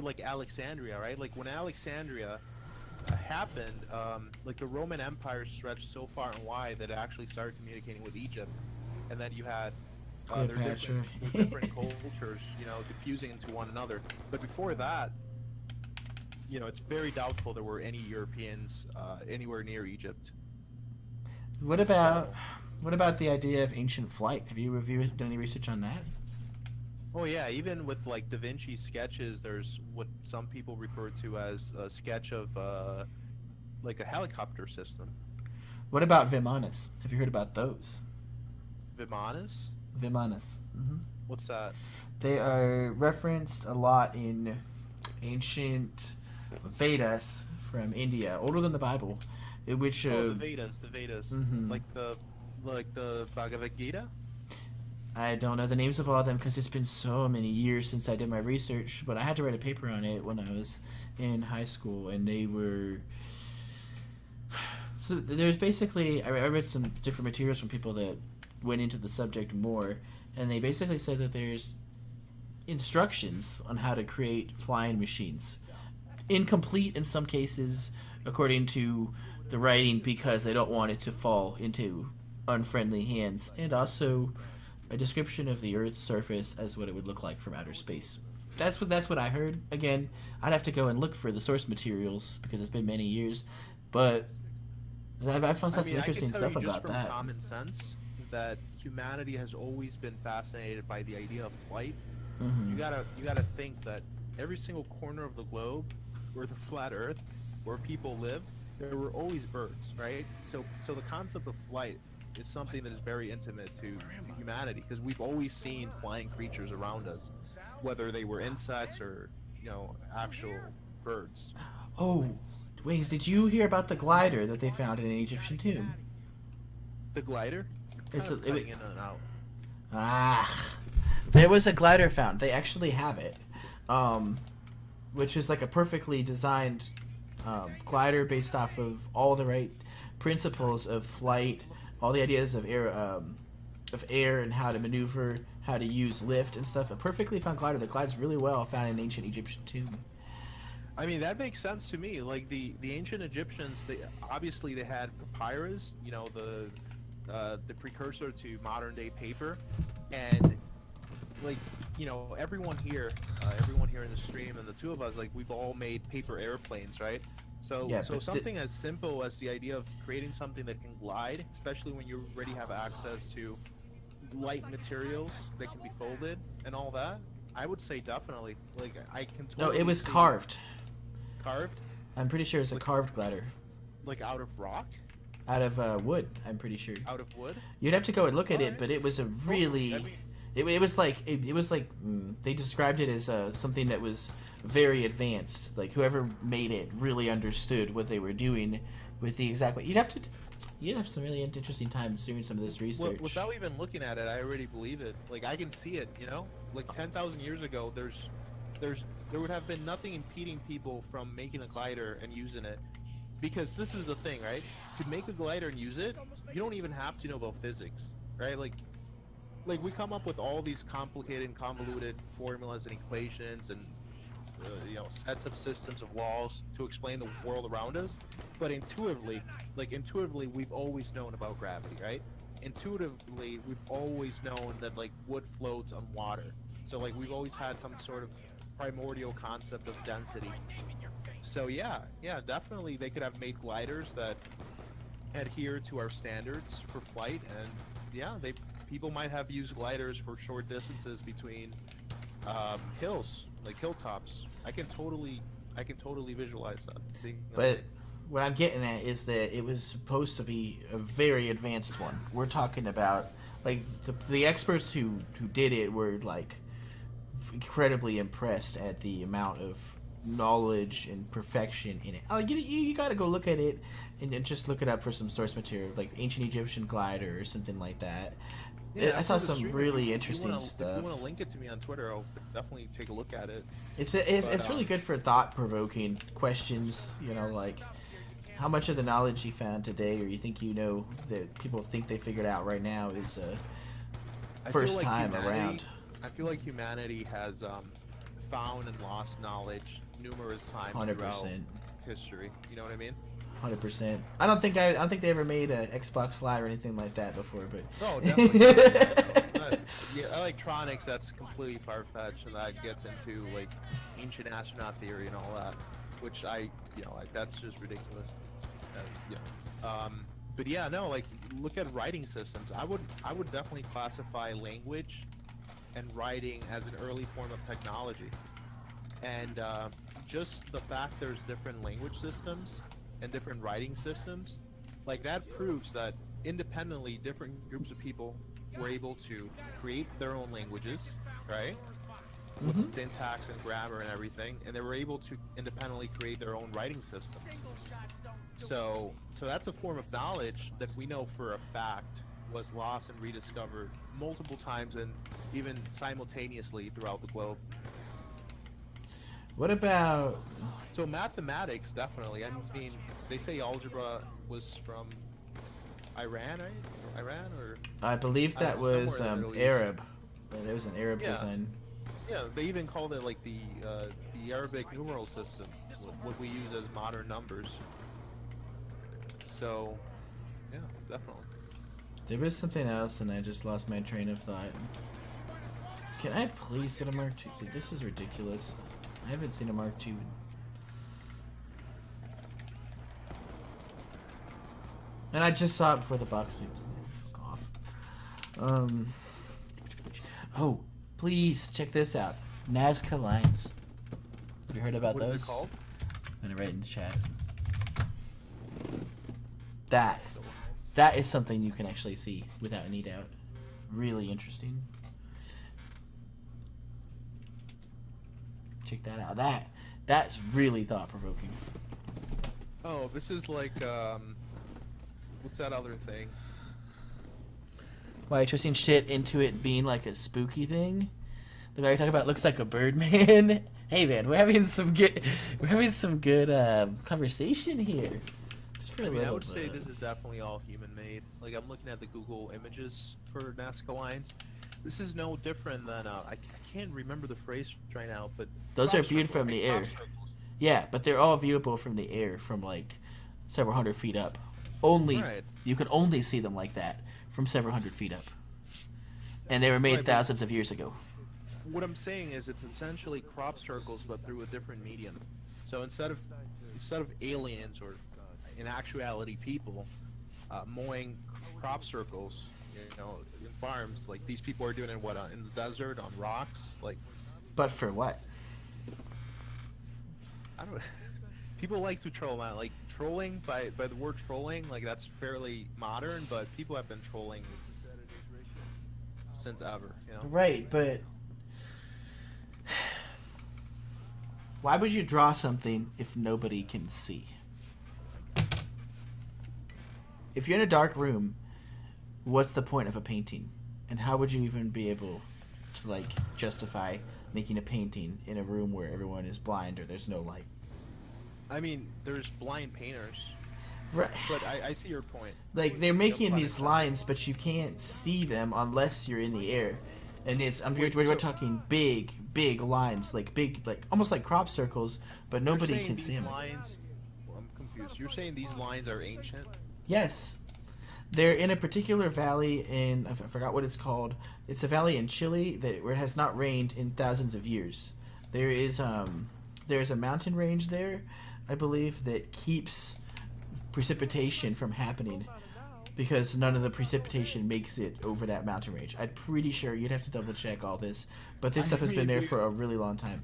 like Alexandria, right? Like when Alexandria happened, like the Roman Empire stretched so far and wide that it actually started communicating with Egypt, and then you had their different cultures, diffusing into one another. But before that, it's very doubtful there were any Europeans anywhere near Egypt. What about the idea of ancient flight? Have you done any research on that? Oh yeah, even with like Da Vinci's sketches, there's what some people refer to as a sketch of like a helicopter system. What about Vimanas? Have you heard about those? Vimanas? Vimanas. What's that? They are referenced a lot in ancient Vedas from India, older than the Bible, in which The Vedas, like the Bhagavad Gita. I don't know the names of all of them because it's been so many years since I did my research, but I had to write a paper on it when I was in high school, and they were... So there's basically... I read some different materials from people that went into the subject more, and they basically said that there's instructions on how to create flying machines. Incomplete in some cases, according to the writing, because they don't want it to fall into unfriendly hands, and also a description of the Earth's surface as what it would look like from outer space. That's what I heard. Again, I'd have to go and look for the source materials because it's been many years, but I found some interesting stuff I can tell you about just that. from common sense that humanity has always been fascinated by the idea of flight. Mm-hmm. You gotta think that every single corner of the globe, or the flat Earth, where people lived, there were always birds, right? So the concept of flight is something that is very intimate to humanity, because we've always seen flying creatures around us, whether they were insects or actual birds. Oh, Wings, did you hear about the glider that they found in an Egyptian tomb? The glider? It's Kind of cutting in and out. There was a glider found. They actually have it, which is like a perfectly designed glider based off of all the right principles of flight, all the ideas of air and how to maneuver, how to use lift and stuff. A perfectly found glider that glides really well, found in an ancient Egyptian tomb. I mean, that makes sense to me. Like the ancient Egyptians, they had papyrus, the precursor to modern day paper, and like, you know, everyone here in the stream and the two of us, like, we've all made paper airplanes, right? So, Yeah, so something as simple as the idea of creating something that can glide, especially when you already have access to light materials that can be folded and all that, I would say definitely. Like, I can totally. No, it was see carved. Carved? I'm pretty sure it's a carved glider. Like out of rock? Out of wood, I'm pretty sure. Out of wood? You'd have to go and look at it, Alright. but it was a really. I mean, It was like they described it as something that was very advanced. Like whoever made it really understood what they were doing with the exact way. You'd have some really interesting times doing some of this research. without even looking at it, I already believe it. Like, I can see it, you know? Like 10,000 years ago, there would have been nothing impeding people from making a glider and using it. Because this is the thing, right? To make a glider and use it, you don't even have to know about physics, right? Like we come up with all these complicated and convoluted formulas and equations and you know, sets of systems of laws to explain the world around us, but intuitively, we've always known about gravity, right? Intuitively, we've always known that like wood floats on water. So like we've always had some sort of primordial concept of density. So yeah, definitely they could have made gliders that adhere to our standards for flight, and yeah, people might have used gliders for short distances between hills, like hilltops. I can totally visualize that. But what I'm getting at is that it was supposed to be a very advanced one. We're talking about like the experts who did it were like incredibly impressed at the amount of knowledge and perfection in it. Oh, you got to go look at it and just look it up for some source material, like ancient Egyptian glider or something like that. Yeah, I saw some really interesting stuff. If you want to link it to me on Twitter, I'll definitely take a look at it. It's really good for thought-provoking questions. You know, like how much of the knowledge you found today, or you think you know that people think they figured out right now, is first time around. I feel like humanity has found and lost knowledge numerous times 100%. throughout history. You know what I mean? 100%. I don't think they ever made a Xbox Live or anything like that before, but. Oh, definitely. Yeah, electronics, that's completely far-fetched, and that gets into like ancient astronaut theory and all that, which that's just ridiculous. But yeah, no, like look at writing systems. I would definitely classify language and writing as an early form of technology, and just the fact there's different language systems and different writing systems, like that proves that independently different groups of people were able to create their own languages, right? With syntax and grammar and everything, and they were able to independently create their own writing systems. So that's a form of knowledge that we know for a fact was lost and rediscovered multiple times and even simultaneously throughout the globe. What about... So mathematics, definitely. I mean, they say algebra was from Iran, right? Iran, or... I believe that was Arab. It was an Arab design. Yeah, they even called it like the Arabic numeral system, what we use as modern numbers. So, yeah, definitely. There was something else, and I just lost my train of thought. Can I please get a Mark II? This is ridiculous. I haven't seen a Mark II. And I just saw it before the box. Fuck off. Oh, please check this out. Nazca lines. Have you heard about What those? is it called? I'm gonna write in the chat. That is something you can actually see without any doubt. Really interesting. Check that out. That's really thought-provoking. Oh, this is like what's that other thing? Why twisting shit into it being like a spooky thing? The guy you're talking about looks like a Birdman. Hey man, we're having some good conversation here. Just for a little I would bit. say this is definitely all human-made. Like, I'm looking at the Google images for Nazca lines. This is no different than I can't remember the phrase right now, but Those are viewed from the air. crop circles. Yeah, but they're all viewable from the air, from like several hundred feet up. Only Right. you can only see them like that from several hundred feet up, and they were made Right, but- thousands of years ago. what I'm saying is it's essentially crop circles, but through a different medium. So instead of aliens or in actuality people mowing crop circles, in farms, like these people are doing it in the desert on rocks, like. But for what? I don't. People like to troll, man. Like trolling by the word trolling, like that's fairly modern, but people have been trolling since ever, Right, but why would you draw something if nobody can see? If you're in a dark room, what's the point of a painting? And how would you even be able to, like, justify making a painting in a room where everyone is blind or there's no light? I mean, there's blind painters. Right. But I see your point. Like, they're making these lines, but you can't see them unless you're in the air. And we're talking big lines, like almost like crop circles, but nobody can see them. Lines, well, I'm confused. You're saying these lines are ancient? Yes. They're in a particular valley in, I forgot what it's called. It's a valley in Chile where it has not rained in thousands of years. There's a mountain range there, I believe, that keeps precipitation from happening because none of the precipitation makes it over that mountain range. I'm pretty sure, you'd have to double check all this, but this stuff has been there for a really long time.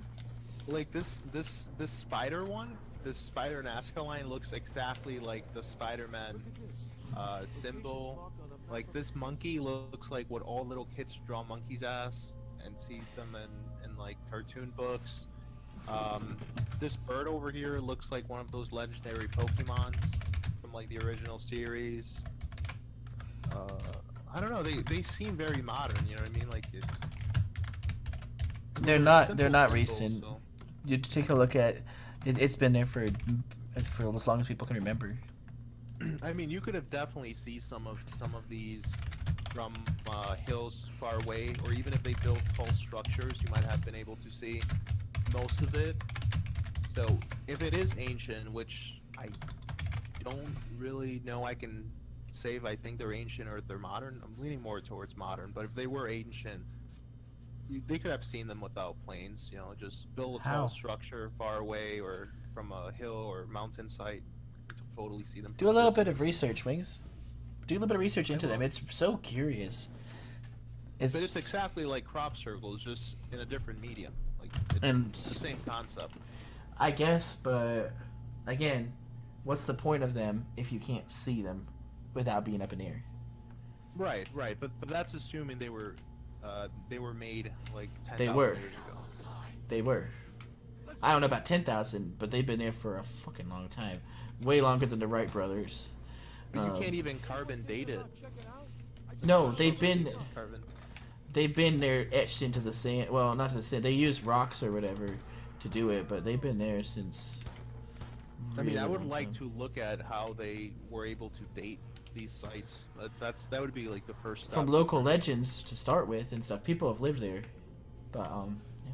Like this spider one, this spider Nazca line looks exactly like the Spider-Man symbol. Like this monkey looks like what all little kids draw monkeys as and see them in like cartoon books. This bird over here looks like one of those legendary Pokemons from like the original series. I don't know, they seem very modern, you know what I mean? Like they're not symbols, recent. so. You take a look at it, it's been there for as long as people can remember. I mean, you could have definitely seen some of these from hills far away, or even if they built tall structures, you might have been able to see most of it. So if it is ancient, which I don't really know, I can say if I think they're ancient or if they're modern. I'm leaning more towards modern, but if they were ancient, they could have seen them without planes, just build a tall structure far away or from a hill or mountain site. Totally see them. Do a little bit of research, Wings. Do a little bit of research into them. It's so curious. But it's exactly like crop circles, just in a different medium. Like it's the same concept. I guess, but again, what's the point of them if you can't see them without being up in the air? Right. But that's assuming they were made like 10,000 They were. years ago. They were. I don't know about 10,000, but they've been there for a fucking long time. Way longer than the Wright brothers. But you can't even carbon date it. No, they've been there etched into the sand. Well, not to the sand. They use rocks or whatever to do it, but they've been there since. Really I would like to look at how they were able to date these sites. That would be like the first step. From local legends to start with and stuff. People have lived there, but yeah.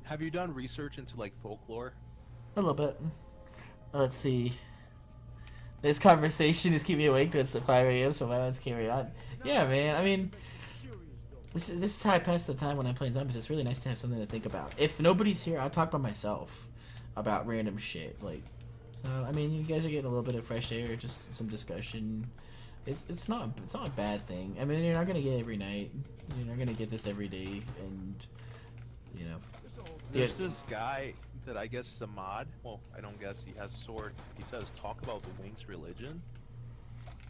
Have you done research into like folklore? A little bit. Let's see. This conversation is keeping me awake. It's at 5 a.m. So let's carry on. Yeah, man. I mean, this is how I pass the time when I'm playing zombies. It's really nice to have something to think about. If nobody's here, I'll talk by myself about random shit. Like, so I mean, you guys are getting a little bit of fresh air, just some discussion. It's not a bad thing. I mean, you're not gonna get it every night. You're not gonna get this every day, and there's this guy that I guess is a mod. Well, I don't guess, he has a sword. He says, talk about the Wings religion.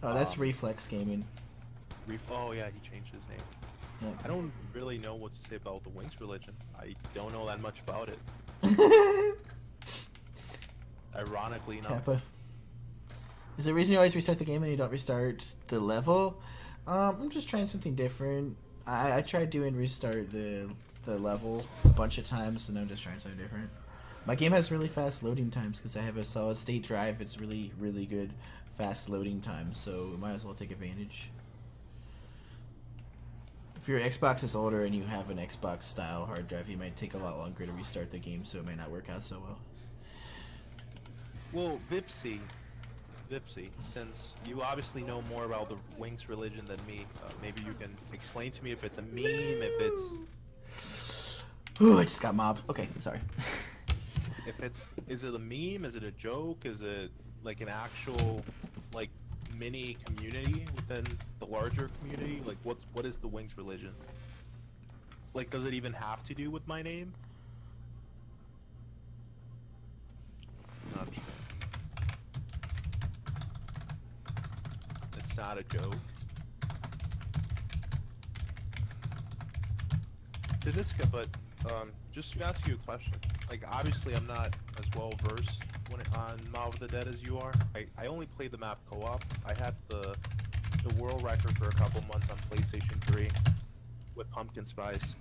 Oh, that's Reflex Gaming. Oh yeah, he changed his name. Yep. I don't really know what to say about the Wings religion. I don't know that much about it. Ironically enough. Kappa. Is the reason you always restart the game and you don't restart the level? I'm just trying something different. I tried doing restart the level a bunch of times, and I'm just trying something different. My game has really fast loading times because I have a solid state drive. It's really, really good fast loading time, so might as well take advantage. If your Xbox is older and you have an Xbox style hard drive, you might take a lot longer to restart the game, so it might not work out so well. Well, Vipsy Vipsy, since you obviously know more about the Wings religion than me, maybe you can explain to me if it's a meme, if it's... Ooh, I just got mobbed. Okay, sorry. Is it a meme? Is it a joke? Is it like an actual, like, mini community within the larger community? Like, what is the Wings religion? Like, does it even have to do with my name? Not sure. It's not a joke. Dahniska, but just to ask you a question. Like, obviously, I'm not as well versed on Maw of the Dead as you are. I only played the map co-op. I had the world record for a couple months on PlayStation 3 with Pumpkin Spice.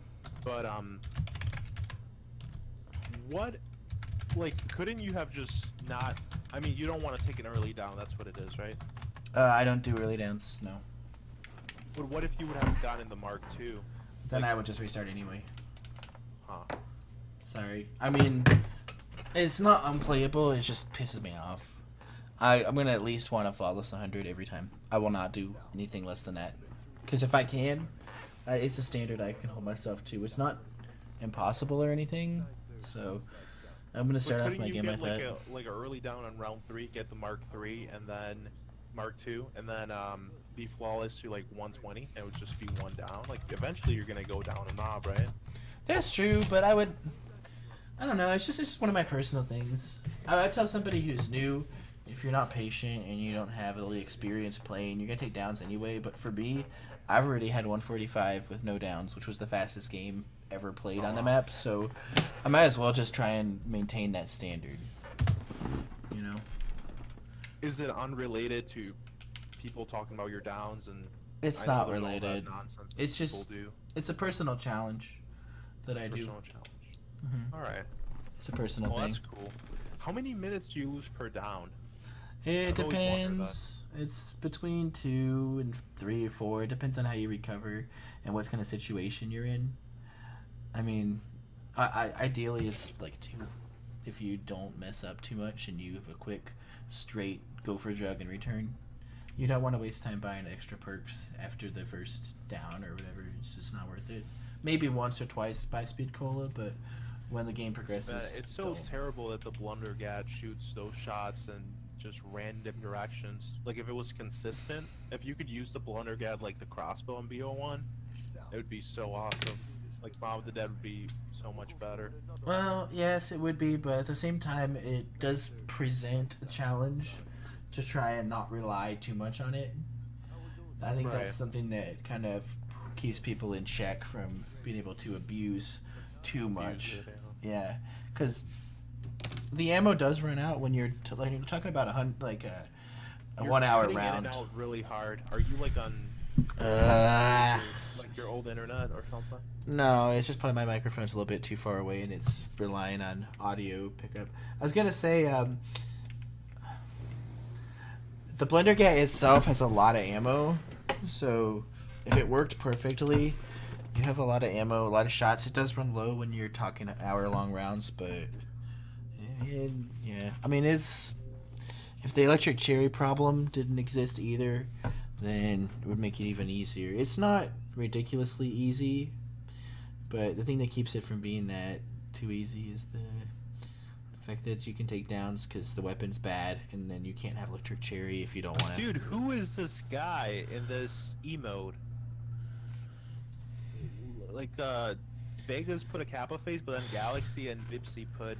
But what? Like, couldn't you have just not? I mean, you don't want to take an early down. That's what it is, right? I don't do early downs, no. But what if you would have gotten the Mark II? Then I would just restart anyway. Huh. Sorry. I mean, it's not unplayable, it just pisses me off. I'm going to at least want to flawless 100 every time. I will not do anything less than that. Because if I can, it's a standard I can hold myself to. It's not impossible or anything, so I'm going to start off my game like that. Like an early down on round 3, get the Mark III, and then Mark II, and then be flawless to like 120, and it would just be one down. Like, eventually you're going to go down a knob, right? That's true, but I don't know, it's just one of my personal things. I would tell somebody who's new, if you're not patient and you don't have the experience playing, you're going to take downs anyway. But for me, I've already had 145 with no downs, which was the fastest game ever played on the map. So I might as well just try and maintain that standard, you know? Is it unrelated to people talking about your downs? And it's not related. It's just, do. It's a personal challenge that I do. Personal challenge. Mm-hmm. All right. It's a personal thing. That's cool. How many minutes do you lose per down? It depends. It's between 2 and 3 or 4. It depends on how you recover and what kind of situation you're in. I mean, ideally it's like 2. If you don't mess up too much and you have a quick, straight go for a jug and return, you don't want to waste time buying extra perks after the first down or whatever. It's just not worth it. Maybe once or twice buy speed cola, but when the game progresses, it's so terrible that the Blundergat shoots those shots and just random directions. Like, if it was consistent, if you could use the Blundergat like the crossbow in BO1, it would be so awesome. Like, Maw of the Dead would be so much better. Well, yes, it would be, but at the same time, it does present a challenge to try and not rely too much on it. I think that's something that kind of keeps people in check from being able to abuse too much. Yeah, because the ammo does run out when you're you're talking about a 1 hour round. In and out really hard. Are you like on like your old internet or something? No, it's just probably my microphone's a little bit too far away and it's relying on audio pickup. I was gonna say the Blundergat itself has a lot of ammo, so if it worked perfectly, you have a lot of ammo, a lot of shots. It does run low when you're talking hour-long rounds, but yeah. I mean, if the electric cherry problem didn't exist either, then it would make it even easier. It's not ridiculously easy, but the thing that keeps it from being that too easy is the fact that you can take downs because the weapon's bad, and then you can't have electric cherry if you don't want to. Dude, who is this guy in this emote? Like, Vegas put a Kappa face, but then Galaxy and Vipsy put...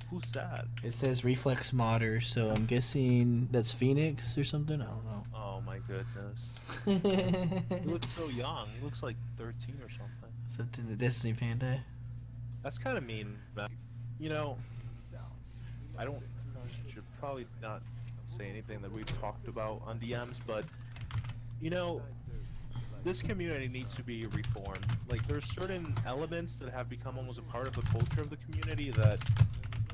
Who's that? It says Reflex Modder, so I'm guessing that's Phoenix or something? I don't know. Oh my goodness. He looks so young. He looks like 13 or something. Something to Destiny Panda. That's kind of mean, man. You know, I should probably not say anything that we've talked about on DMs, but, you know, this community needs to be reformed. Like, there's certain elements that have become almost a part of the culture of the community that,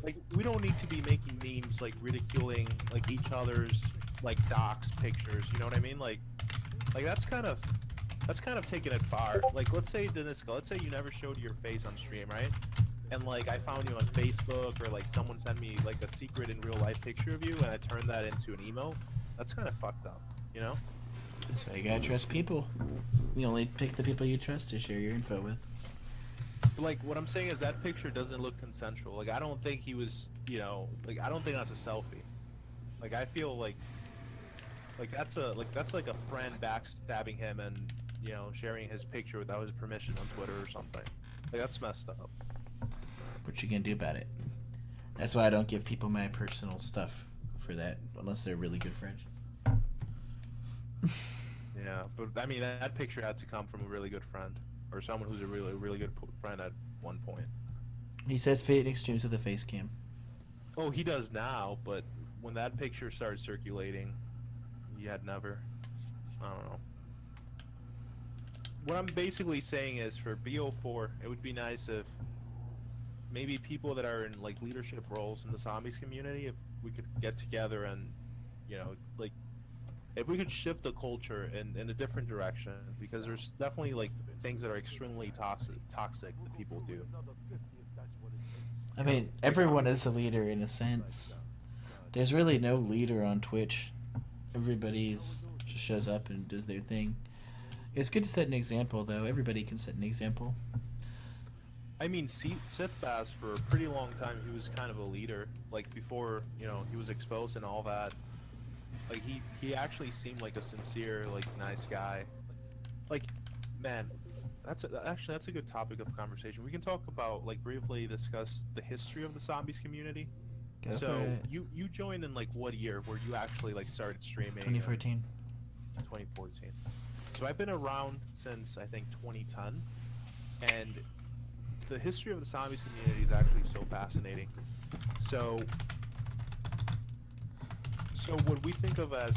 like, we don't need to be making memes, like, ridiculing, like, each other's, like, docs pictures, you know what I mean? Like that's kind of taking it far. Like, let's say, Dahniska, let's say you never showed your face on stream, right? and like I found you on Facebook, or like someone sent me like a secret in real life picture of you, and I turned that into an emo, that's kind of fucked up, you know? That's why you gotta trust people. You only pick the people you trust to share your info with. But, like, what I'm saying is that picture doesn't look consensual. Like, I don't think he was, you know, like, I don't think that's a selfie. Like, I feel like that's like a friend backstabbing him and, you know, sharing his picture without his permission on Twitter or something. Like, that's messed up. What you gonna do about it? That's why I don't give people my personal stuff for that, unless they're a really good friend. Yeah, but I mean, that picture had to come from a really good friend, or someone who's a really good friend at one point. He says Phoenix streams with a face cam. Oh, he does now, but when that picture started circulating, he had never. I don't know. What I'm basically saying is, for BO4, it would be nice if maybe people that are in like leadership roles in the zombies community, if we could get together and, you know, like, if we could shift the culture in a different direction, because there's definitely like things that are extremely toxic that people do. I mean, everyone is a leader in a sense. There's really no leader on Twitch. Everybody's just shows up and does their thing. It's good to set an example, though. Everybody can set an example. I mean, Sith Bass, for a pretty long time, he was kind of a leader. Like, before, you know, he was exposed and all that. Like, he actually seemed like a sincere, like, nice guy. Like, man, that's a good topic of conversation. We can talk about, like, briefly discuss the history of the zombies community. Go So for it. you joined in like what year where you actually like started streaming? 2014. 2014. So I've been around since I think 2010, and the history of the zombies community is actually so fascinating. So what we think of as,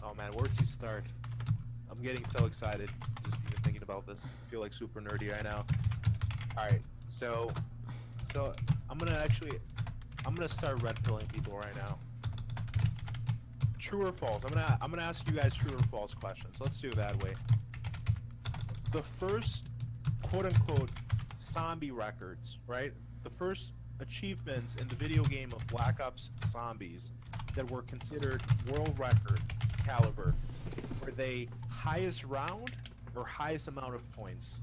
oh man, where to start? I'm getting so excited just even thinking about this. I feel like super nerdy right now. All right, so I'm gonna start red pilling people right now. True or false? I'm gonna ask you guys true or false questions. Let's do it that way. The first quote unquote zombie records, right? The first achievements in the video game of Black Ops Zombies that were considered world record caliber, were they highest round or highest amount of points?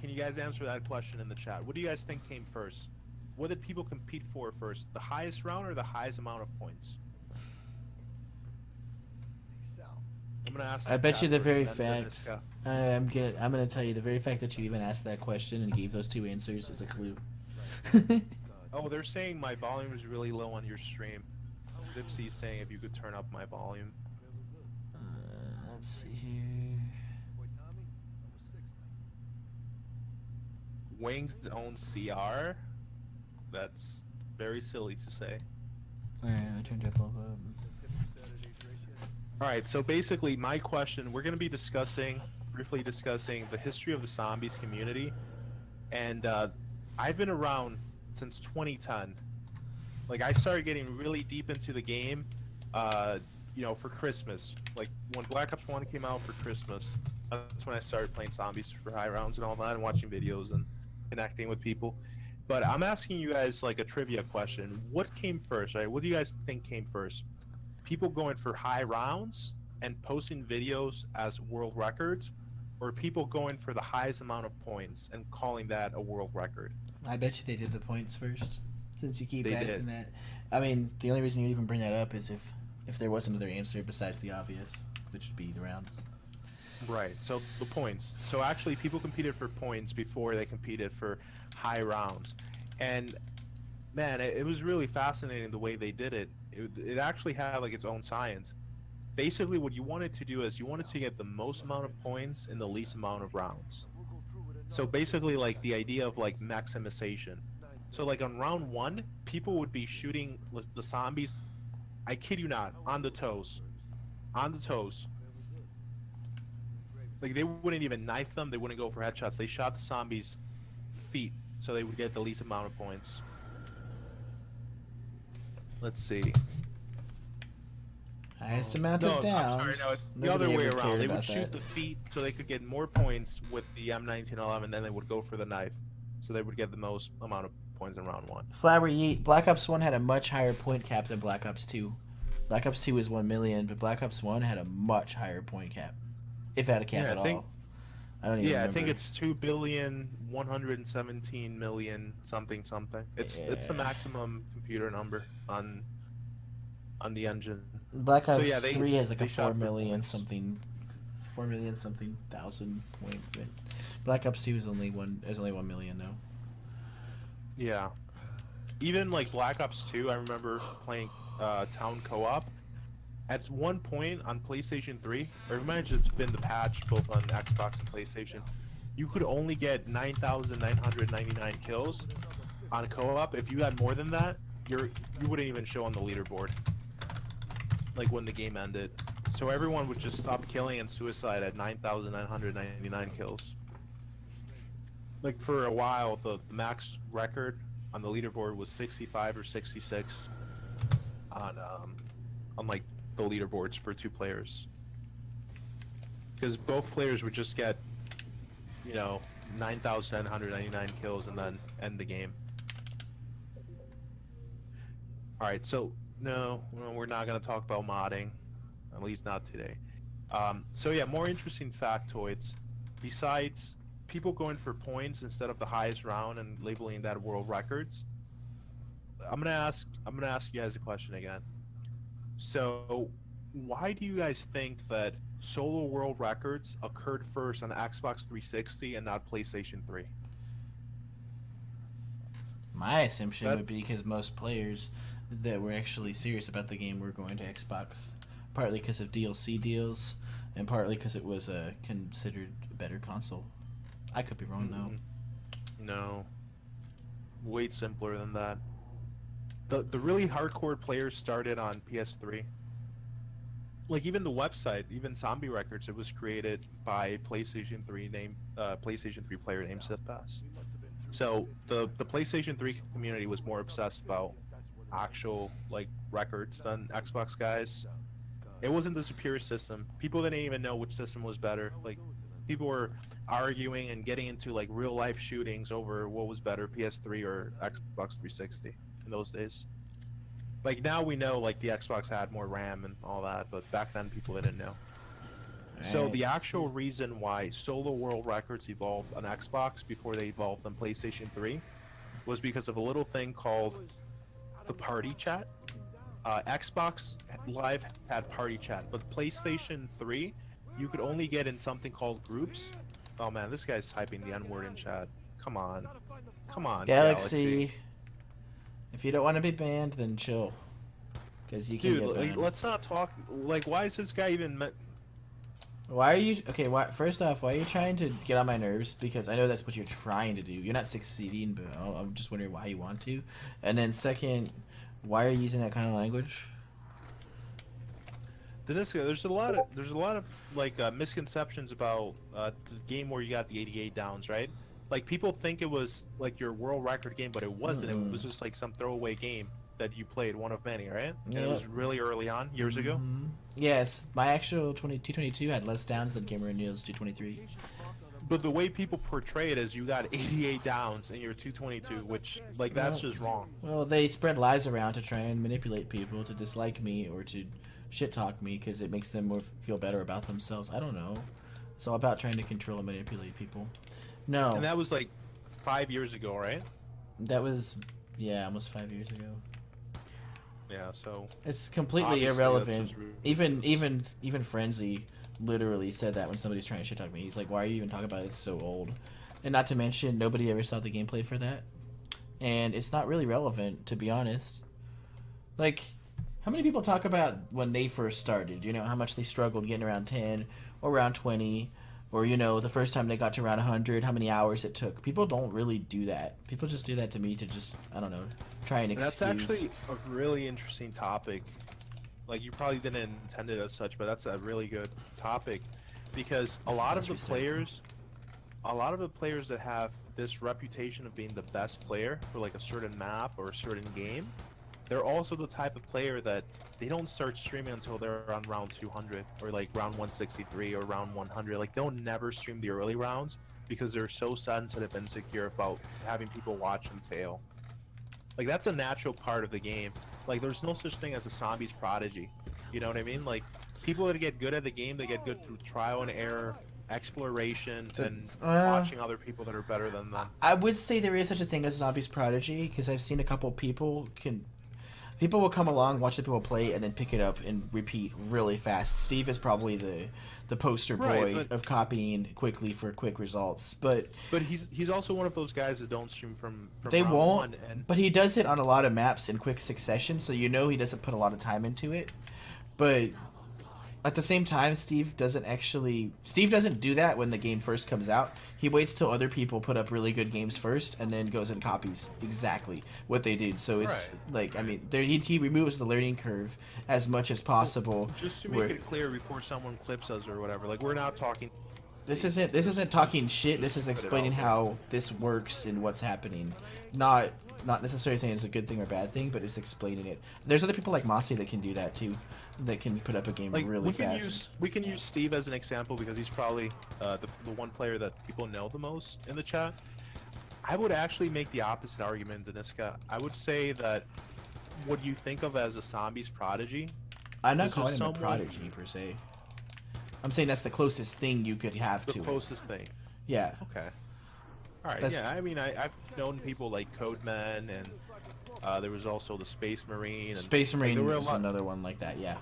Can you guys answer that question in the chat? What do you guys think came first? What did people compete for first? The highest round or the highest amount of points? I'm gonna ask. I bet you the very fact. Dahniskas. I'm gonna tell you the very fact that you even asked that question and gave those two answers is a clue. Oh, they're saying my volume is really low on your stream. Dipsy's saying if you could turn up my volume. Let's see here. Wing's own CR? That's very silly to say. Alright, I turned it up. Alright, so basically my question, we're going to be briefly discussing the history of the zombies community. And I've been around since 2010. Like, I started getting really deep into the game, you know, for Christmas. Like, when Black Ops 1 came out for Christmas, that's when I started playing zombies for high rounds and all that, and watching videos and connecting with people. But I'm asking you guys, like, a trivia question. What came first, right? What do you guys think came first? People going for high rounds and posting videos as world records, or people going for the highest amount of points and calling that a world record? I bet you they did the points first, since you keep They asking did. that. I mean, the only reason you even bring that up is if there was another answer besides the obvious, which would be the rounds. Right, so the points. So actually people competed for points before they competed for high rounds. And man, it was really fascinating the way they did it. It actually had like its own science. Basically what you wanted to do is you wanted to get the most amount of points in the least amount of rounds. So basically like the idea of like maximization. So like on round 1, people would be shooting the zombies, I kid you not, on the toes. On the toes. Like, they wouldn't even knife them, they wouldn't go for headshots. They shot the zombies' feet, so they would get the least amount of points. Let's see. Highest amount No, of downs. I'm sorry, no, it's the Nobody other way ever around. cared They would about shoot that. the feet so they could get more points with the M1911, then they would go for the knife. so they would get the most amount of points in round 1. Flower Yeet. Black Ops 1 had a much higher point cap than Black Ops 2. Black Ops 2 was 1 million, but Black Ops 1 had a much higher point cap. If it had a cap at all. I don't even remember. I think it's 2,117,000,000 something. It's the maximum computer number on the engine. Black Ops So, yeah, 3 has like a they shot 4 for million points. something, 4 million something thousand point. But Black Ops 2 is only 1 million though. Yeah. Even like Black Ops 2, I remember playing Town Co-op. At one point on PlayStation 3, or it might have just been the patch both on Xbox and PlayStation, you could only get 9,999 kills on co-op. If you had more than that, you wouldn't even show on the leaderboard. Like when the game ended. So everyone would just stop killing and suicide at 9,999 kills. Like for a while, the max record on the leaderboard was 65 or 66 on like the leaderboards for 2 players. Because both players would just get, 9,999 kills and then end the game. Alright, so no, we're not going to talk about modding. At least not today. So yeah, more interesting factoids. Besides people going for points instead of the highest round and labeling that world records, I'm gonna ask you guys a question again. So, why do you guys think that solo world records occurred first on Xbox 360 and not PlayStation 3? My assumption would be because most players that were actually serious about the game were going to Xbox, partly because of DLC deals, and partly because it was a considered better console. I could be wrong though. No. Way simpler than that. The really hardcore players started on PS3. Like even the website, even Zombie Records, it was created by a PlayStation 3 player named Sith Bass. So the PlayStation 3 community was more obsessed about actual like records than Xbox guys. It wasn't the superior system. People didn't even know which system was better. Like people were arguing and getting into like real life shootings over what was better, PS3 or Xbox 360 in those days. Like now we know like the Xbox had more RAM and all that, but back then people didn't know. So the actual reason why solo world records evolved on Xbox before they evolved on PlayStation 3 was because of a little thing called the party chat. Xbox Live had party chat, but PlayStation 3 you could only get in something called groups. Oh man, this guy's typing the N-word in chat. Come on, Galaxy. If you don't want to be banned, then chill. Because you can get banned. Like, let's not talk. Like, why is this guy even? Why are you okay? First off, why are you trying to get on my nerves? Because I know that's what you're trying to do. You're not succeeding, but I'm just wondering why you want to. And then second, why are you using that kind of language? Dahniskas, there's a lot of like misconceptions about the game where you got the 88 downs, right? Like people think it was like your world record game, but it wasn't. It was just like some throwaway game that you played, one of many, right? Yeah. And it was really early on, years ago. Yes, my actual 222 had less downs than Cameron Neal's 223. But the way people portray it is you got 88 downs in your 222, which like that's just wrong. Well, they spread lies around to try and manipulate people to dislike me or to shit talk me because it makes them feel better about themselves. I don't know. It's all about trying to control and manipulate people. No. And that was like 5 years ago, right? That was, yeah, almost 5 years ago. Yeah, so it's completely irrelevant. Even Frenzy literally said that when somebody's trying to shit talk me. He's like, "Why are you even talking about it? It's so old." And not to mention, nobody ever saw the gameplay for that, and it's not really relevant, to be honest. Like, how many people talk about when they first started? You know, how much they struggled getting around 10 or around 20. Or, you know, the first time they got to around 100, how many hours it took. People don't really do that. People just do that to me to just, I don't know, try and excuse. That's actually a really interesting topic. Like, you probably didn't intend it as such, but that's a really good topic. Because a lot of the players that have this reputation of being the best player for, like, a certain map or a certain game, they're also the type of player that they don't start streaming until they're on round 200 or like round 163 or round 100. Like they'll never stream the early rounds because they're so sensitive and secure about having people watch them fail. Like, that's a natural part of the game. Like, there's no such thing as a zombies prodigy. You know what I mean? Like, people that get good at the game, they get good through trial and error, exploration, and watching other people that are better than them. I would say there is such a thing as zombies prodigy, because I've seen a couple people will come along, watch the people play, and then pick it up and repeat really fast. Steve is probably the poster boy of copying quickly for quick results. But he's also one of those guys that don't stream from they round won't. one, and but he does it on a lot of maps in quick succession, so you know he doesn't put a lot of time into it. But at the same time, Steve doesn't do that when the game first comes out. He waits till other people put up really good games first, and then goes and copies exactly what they did. So it's like, I mean, he removes the learning curve as much as possible. Just to make it clear before someone clips us or whatever, like, we're not talking. This isn't talking shit. This is explaining how this works and what's happening. Not necessarily saying it's a good thing or bad thing, but it's explaining it. There's other people like Mossy that can do that too, that can put up a game really fast. We can use Steve as an example because he's probably the one player that people know the most in the chat. I would actually make the opposite argument, Dahniska. I would say that what you think of as a zombies prodigy. I'm not calling him a prodigy per se. I'm saying that's the closest thing you could have to the closest thing. Yeah. Okay. All right. Yeah. I mean, I've known people like Codeman, and there was also the Space Marine. And, Space Marine was another one like that. Yeah.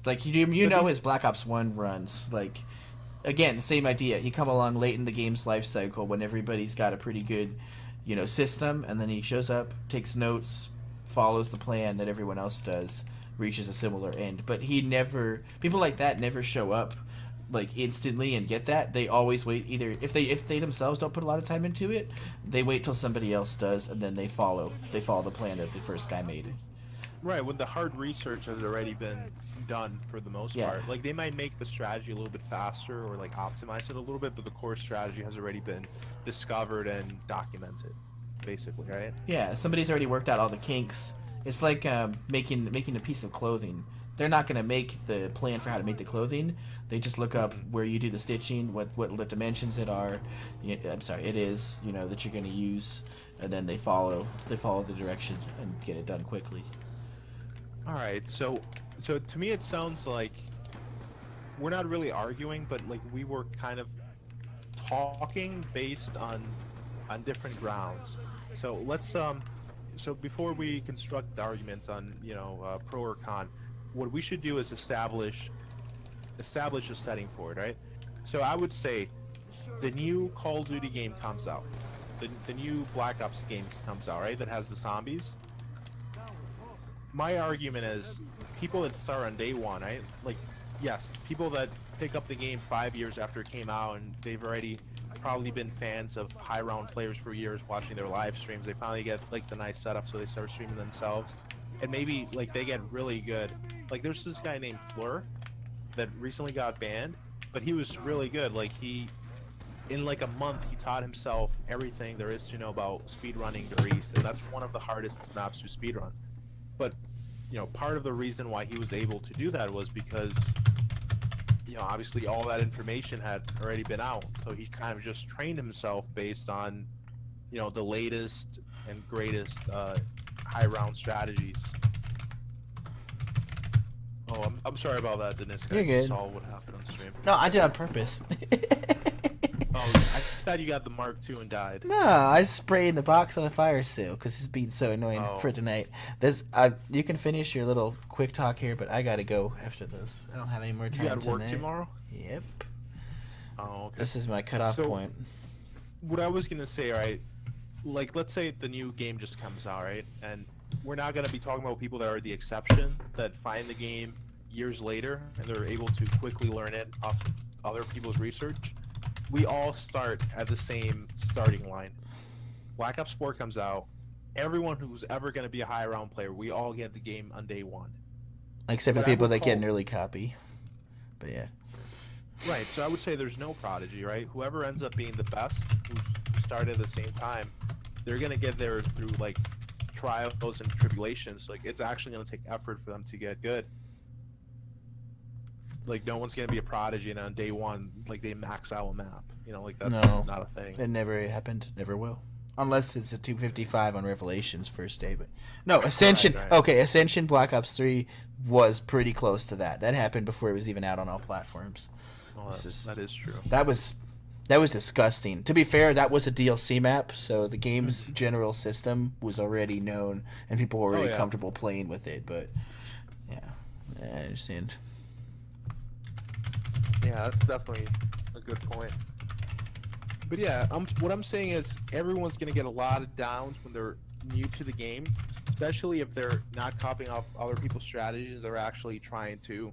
Like you know his Black Ops 1 runs. Like, again, same idea. He come along late in the game's life cycle when everybody's got a pretty good, system, and then he shows up, takes notes, follows the plan that everyone else does, reaches a similar end. But people like that never show up like instantly and get that. They always wait. Either if they themselves don't put a lot of time into it, they wait till somebody else does, and then they follow the plan that the first guy made. Right, when the hard research has already been done for the most part. Like, they might make the strategy a little bit faster or like optimize it a little bit, but the core strategy has already been discovered and documented, basically, right? Yeah, somebody's already worked out all the kinks. It's like making a piece of clothing. They're not going to make the plan for how to make the clothing. They just look up where you do the stitching, what dimensions it is, that you're going to use, and then they follow the direction and get it done quickly. All right, so to me it sounds like we're not really arguing, but like we were kind of talking based on different grounds. So let's so before we construct arguments on pro or con, what we should do is establish a setting for it, right? So I would say the new Call of Duty game comes out, the new Black Ops game comes out, right? That has the zombies. My argument is people that start on day one, right? Like, yes, people that pick up the game 5 years after it came out and they've already probably been fans of high round players for years, watching their live streams. They finally get like the nice setup, so they start streaming themselves, and maybe like they get really good. Like, there's this guy named Fleur that recently got banned, but he was really good. Like, in like a month, he taught himself everything there is to know about speedrunning Greece, and that's one of the hardest maps to speedrun. But part of the reason why he was able to do that was because obviously all that information had already been out, so he kind of just trained himself based on the latest and greatest high round strategies. Oh, I'm sorry about that, Dahniskas. You're good. I saw what happened on stream. No, I did it on purpose. Oh, I thought you got the Mark II and died. No, I sprayed the box on a fire seal because it's been so annoying for tonight. You can finish your little quick talk here, but I gotta go after this. I don't have any more time. You gotta work tomorrow? Yep. Oh, okay. This is my cutoff point. What I was gonna say, right? Like, let's say the new game just comes out, right? And we're not gonna be talking about people that are the exception, that find the game years later and they're able to quickly learn it off other people's research. We all start at the same starting line. Black Ops 4 comes out. Everyone who's ever going to be a high round player, we all get the game on day one. Except for people that get an early copy. But yeah. Right, so I would say there's no prodigy, right? Whoever ends up being the best, who started at the same time, they're going to get there through like trials and tribulations. Like, it's actually going to take effort for them to get good. like no one's gonna be a prodigy and on day one like they max out a map. You know, like that's No. not a thing. It never happened. Never will. Unless it's a 255 on Revelations first day, but no, Ascension. Right. Okay, Ascension Black Ops 3 was pretty close to that. That happened before it was even out on all platforms. Well, that is true. That was disgusting. To be fair, that was a DLC map, so the game's general system was already known and people were already comfortable playing with it. But yeah, I understand. Yeah, that's definitely a good point. But yeah, what I'm saying is everyone's going to get a lot of downs when they're new to the game, especially if they're not copying off other people's strategies. They're actually trying to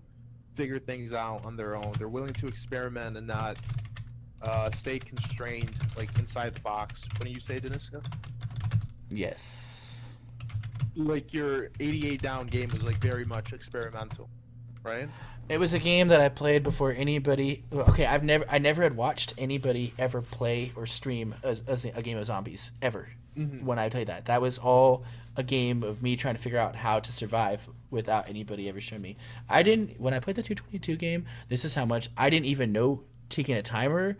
figure things out on their own. They're willing to experiment and not stay constrained, like inside the box. What do you say, Dahniskas? Yes. Like your 88 down game was like very much experimental, right? It was a game that I played before anybody. Okay, I never had watched anybody ever play or stream a game of zombies ever. When I played that, that was all a game of me trying to figure out how to survive without anybody ever showing me. When I played the 222 game, this is how much I didn't even know taking a timer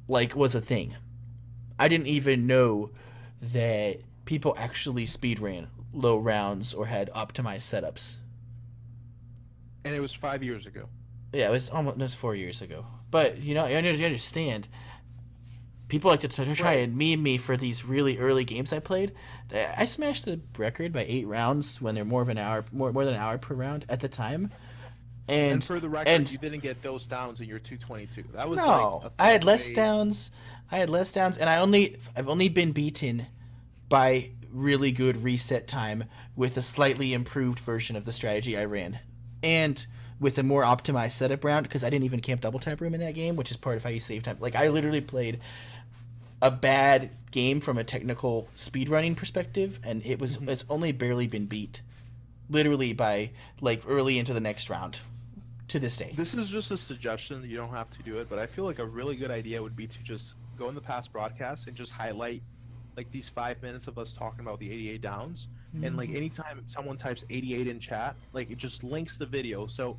like was a thing. I didn't even know that people actually speed ran low rounds or had optimized setups. And it was 5 years ago. Yeah, it was 4 years ago. But you understand. People like to try and meme me for these really early games I played. I smashed the record by 8 rounds when they're more than an hour per round at the time. And for the record, you didn't get those downs in your 222. That was no. I had less downs. And I've only been beaten by really good reset time with a slightly improved version of the strategy I ran. And with a more optimized setup round, because I didn't even camp double tap room in that game, which is part of how you save time. Like, I literally played a bad game from a technical speedrunning perspective, and it's only barely been beat. Literally by, like, early into the next round to this day. This is just a suggestion. You don't have to do it, but I feel like a really good idea would be to just go in the past broadcast and just highlight, like, these 5 minutes of us talking about the 88 downs. And like anytime someone types 88 in chat, like it just links the video. So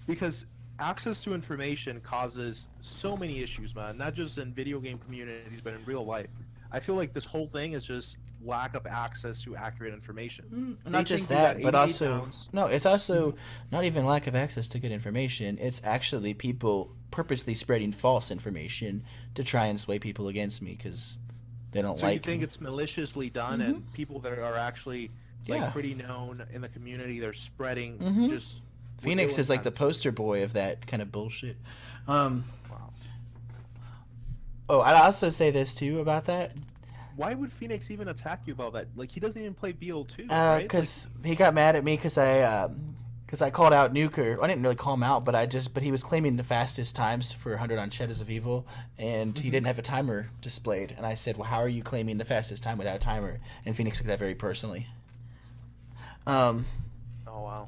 because access to information causes so many issues, man, not just in video game communities, but in real life. I feel like this whole thing is just lack of access to accurate information. Not just that, but also it's also not even lack of access to good information. It's actually people purposely spreading false information to try and sway people against me because they don't like. So you think it's maliciously done, and people that are actually like pretty known in the community, they're spreading just. Phoenix is like the poster boy of that kind of bullshit. Wow. Oh, I'd also say this too about that. Why would Phoenix even attack you about that? Like, he doesn't even play BO2, right? Because he got mad at me because I called out Nuker. I didn't really call him out, but he was claiming the fastest times for 100 on Shadows of Evil, and he didn't have a timer displayed. And I said, well, how are you claiming the fastest time without a timer? And Phoenix took that very personally. Oh, wow.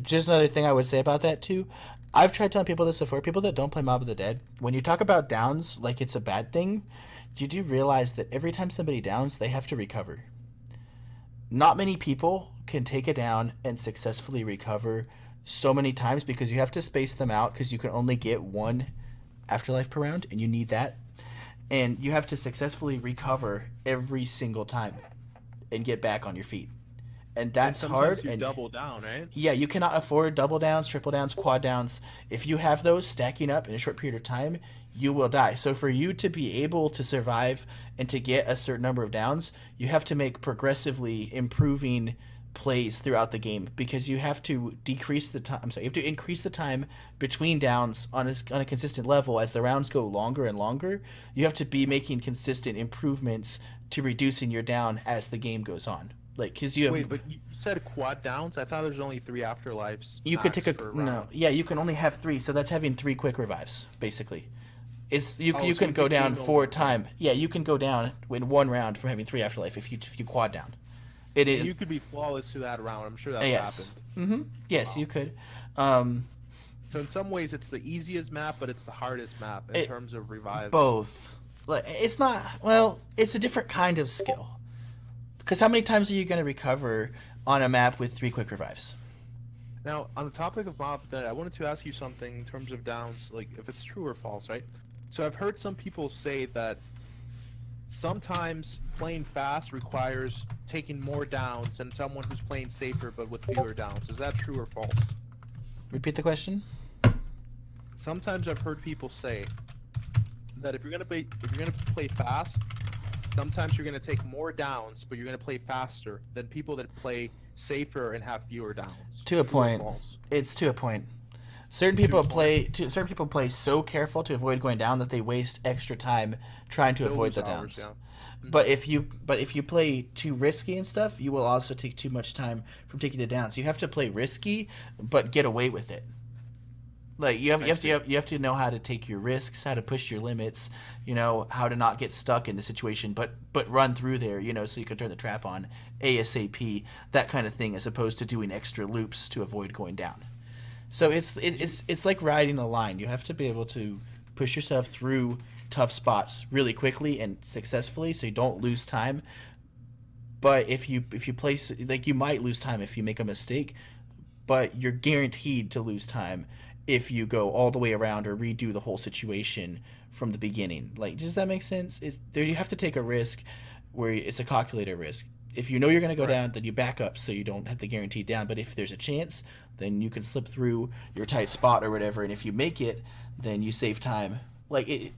Just another thing I would say about that, too. I've tried telling people this before. People that don't play Mob of the Dead, when you talk about downs like it's a bad thing, you do realize that every time somebody downs, they have to recover. Not many people can take it down and successfully recover so many times because you have to space them out because you can only get one afterlife per round, and you need that. And you have to successfully recover every single time and get back on your feet. And that's hard. You double down, right? Yeah, you cannot afford double downs, triple downs, quad downs. If you have those stacking up in a short period of time, you will die. So for you to be able to survive and to get a certain number of downs, you have to make progressively improving plays throughout the game because you have to decrease the time. You have to increase the time between downs on a consistent level as the rounds go longer and longer. You have to be making consistent improvements to reducing your down as the game goes on. Like, cause you have, wait, but you said quad downs? I thought there's only 3 afterlives. You could take you can only have 3, so that's having 3 quick revives, basically. You can go down 4 times. Yeah, you can go down in 1 round from having 3 afterlife if you quad down. You could be flawless to that round. I'm sure that's happened. Yes, you could. So in some ways, it's the easiest map, but it's the hardest map in terms of revives. Both. It's not. Well, it's a different kind of skill. Because how many times are you going to recover on a map with 3 quick revives? Now, on the topic of mob, then I wanted to ask you something in terms of downs, like if it's true or false, right? So I've heard some people say that sometimes playing fast requires taking more downs than someone who's playing safer but with fewer downs. Is that true or false? Repeat the question. Sometimes I've heard people say that if you're gonna play fast, sometimes you're gonna take more downs, but you're gonna play faster than people that play safer and have fewer downs. To a True or point. false? It's to a point. Certain people play so careful to avoid going down that they waste extra time trying to They'll avoid lose the hours, downs. yeah. But if you play too risky and stuff, you will also take too much time from taking the downs. You have to play risky, but get away with it. Like you have to know how to take your risks, how to push your limits, how to not get stuck in the situation, but run through there, so you can turn the trap on ASAP, that kind of thing, as opposed to doing extra loops to avoid going down. So it's like riding a line. You have to be able to push yourself through tough spots really quickly and successfully, so you don't lose time. But if you place, like, you might lose time if you make a mistake, but you're guaranteed to lose time if you go all the way around or redo the whole situation from the beginning. Like, does that make sense? There you have to take a risk where it's a calculated risk. If you know you're going to go down, then you back up so you don't have the guaranteed down. But if there's a chance, then you can slip through your tight spot or whatever. And if you make it, then you save time. Like,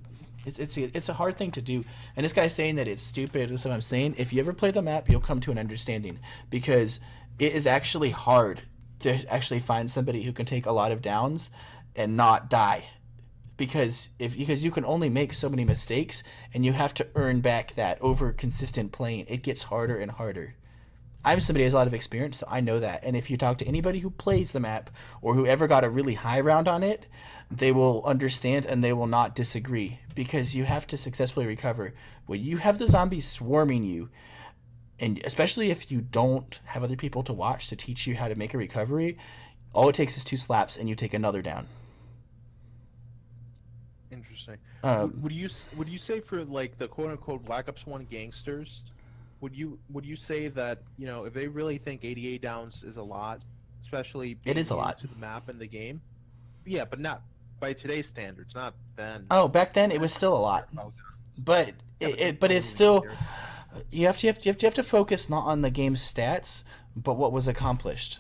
it's a hard thing to do. And this guy's saying that it's stupid. That's what I'm saying. If you ever play the map, you'll come to an understanding, because it is actually hard to actually find somebody who can take a lot of downs and not die, because you can only make so many mistakes, and you have to earn back that over consistent playing. It gets harder and harder. I'm somebody who has a lot of experience, so I know that. And if you talk to anybody who plays the map or whoever got a really high round on it, they will understand and they will not disagree, because you have to successfully recover. When you have the zombies swarming you, and especially if you don't have other people to watch to teach you how to make a recovery, all it takes is 2 slaps and you take another down. Interesting. Would you say for, like, the quote unquote Black Ops 1 gangsters, would you say that, if they really think 88 downs is a lot, especially It is a being lot. to the map and the game? Yeah, but not by today's standards, not then. Oh, back then it was still a lot, but it's still, you have to focus not on the game's stats, but what was accomplished.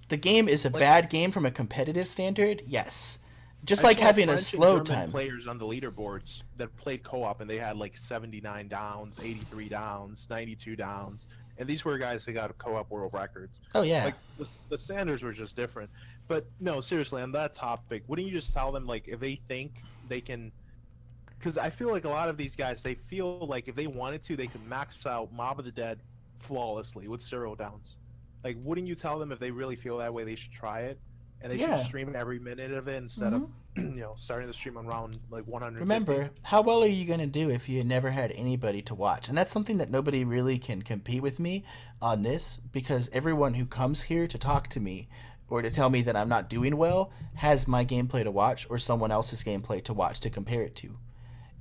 The game is a bad game from a competitive standard, yes. Just like having a slow time. Players on the leaderboards that played co-op, and they had like 79 downs, 83 downs, 92 downs, and these were guys that got co-op world records. Oh yeah. Like the standards were just different. But no, seriously, on that topic, wouldn't you just tell them, like, if they think they can? Because I feel like a lot of these guys, they feel like if they wanted to, they could max out Mob of the Dead flawlessly with 0 downs. Like, wouldn't you tell them if they really feel that way, they should try it? And they should stream every minute of it instead of, starting the stream on round like 150. Remember, how well are you going to do if you never had anybody to watch? And that's something that nobody really can compete with me on this, because everyone who comes here to talk to me or to tell me that I'm not doing well has my gameplay to watch or someone else's gameplay to watch to compare it to.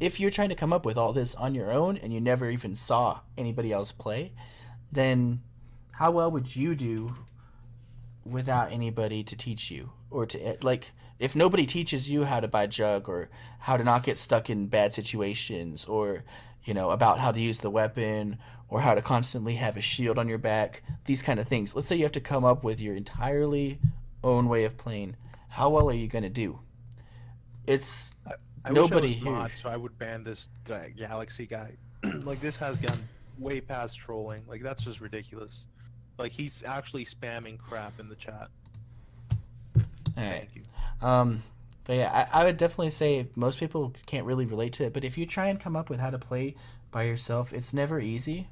If you're trying to come up with all this on your own and you never even saw anybody else play, then how well would you do without anybody to teach you? Or to, like, if nobody teaches you how to buy jug or how to not get stuck in bad situations, or about how to use the weapon or how to constantly have a shield on your back, these kind of things. Let's say you have to come up with your entirely own way of playing. How well are you going to do? It's nobody here. Mod, so I would ban this guy, Galaxy guy. Like, this has gone way past trolling. Like, that's just ridiculous. Like, he's actually spamming crap in the chat. All right. Thank you. But yeah, I would definitely say most people can't really relate to it. But if you try and come up with how to play by yourself, it's never easy,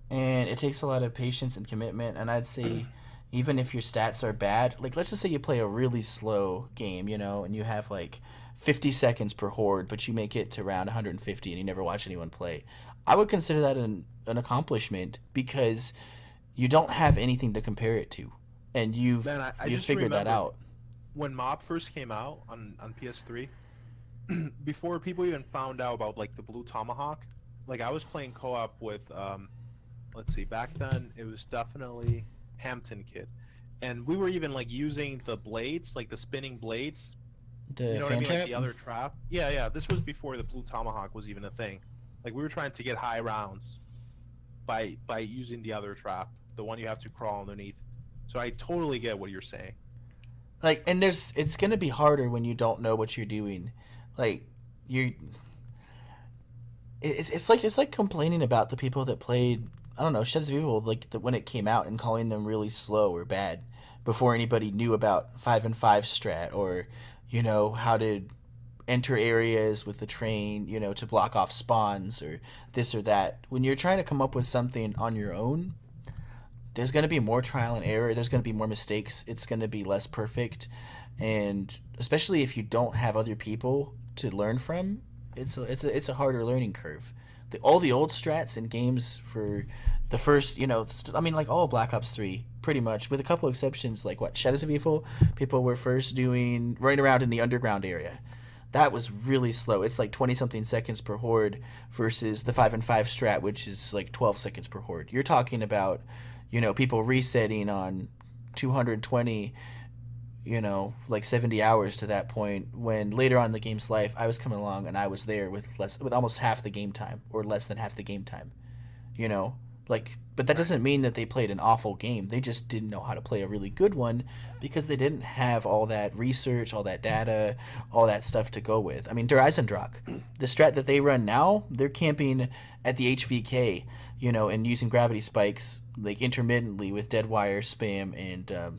and it takes a lot of patience and commitment. And I'd say, even if your stats are bad, like, let's just say you play a really slow game, and you have like 50 seconds per horde, but you make it to round 150 and you never watch anyone play. I would consider that an accomplishment, because you don't have anything to compare it to, and you've figured that out. When Mob first came out on PS3, before people even found out about, like, the Blue Tomahawk, like, I was playing co-op with, let's see, back then it was definitely Hampton Kid, and we were even like using the blades, like the spinning blades. The You know what I fan mean? trap. Like the other trap. Yeah, yeah. This was before the blue tomahawk was even a thing. Like we were trying to get high rounds by using the other trap, the one you have to crawl underneath. So I totally get what you're saying. Like, and it's gonna be harder when you don't know what you're doing. Like, you it's like complaining about the people that played, I don't know, Shadows of Evil, like when it came out, and calling them really slow or bad before anybody knew about 5 and 5 strat, or how to enter areas with the train, to block off spawns or this or that. When you're trying to come up with something on your own, there's going to be more trial and error. There's going to be more mistakes. It's going to be less perfect, and especially if you don't have other people to learn from, it's a harder learning curve. All the old strats and games for the first, like all Black Ops 3, pretty much, with a couple exceptions, like Shadows of Evil, people were first doing running around in the underground area. That was really slow. It's like 20 something seconds per horde versus the 5 and 5 strat, which is like 12 seconds per horde. You're talking about, people resetting on 220, like 70 hours to that point, when later on in the game's life, I was coming along and I was there with almost half the game time, or less than half the game time, but that doesn't mean that they played an awful game. They just didn't know how to play a really good one because they didn't have all that research, all that data, all that stuff to go with. I mean, Der Eisendrock, the strat that they run now, they're camping at the HVK, and using gravity spikes like intermittently with dead wire spam and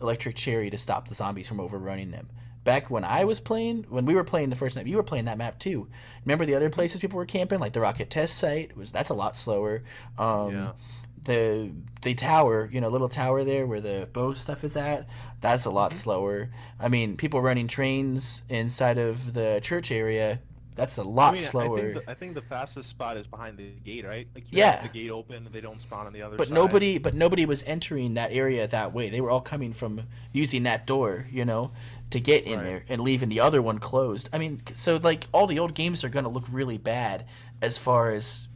electric cherry to stop the zombies from overrunning them. Back when we were playing the first map, you were playing that map too. Remember the other places people were camping, like the rocket test site? That's a lot slower. Yeah. The tower, little tower there where the bow stuff is at, that's a lot slower. I mean, people running trains inside of the church area, that's a lot slower. I think the fastest spot is behind the gate, right? Like have the gate open, they don't spawn on the other but side. Nobody was entering that area that way. They were all coming from using that door, to get in there, and leaving the other one closed. I mean, so like all the old games are going to look really bad as far as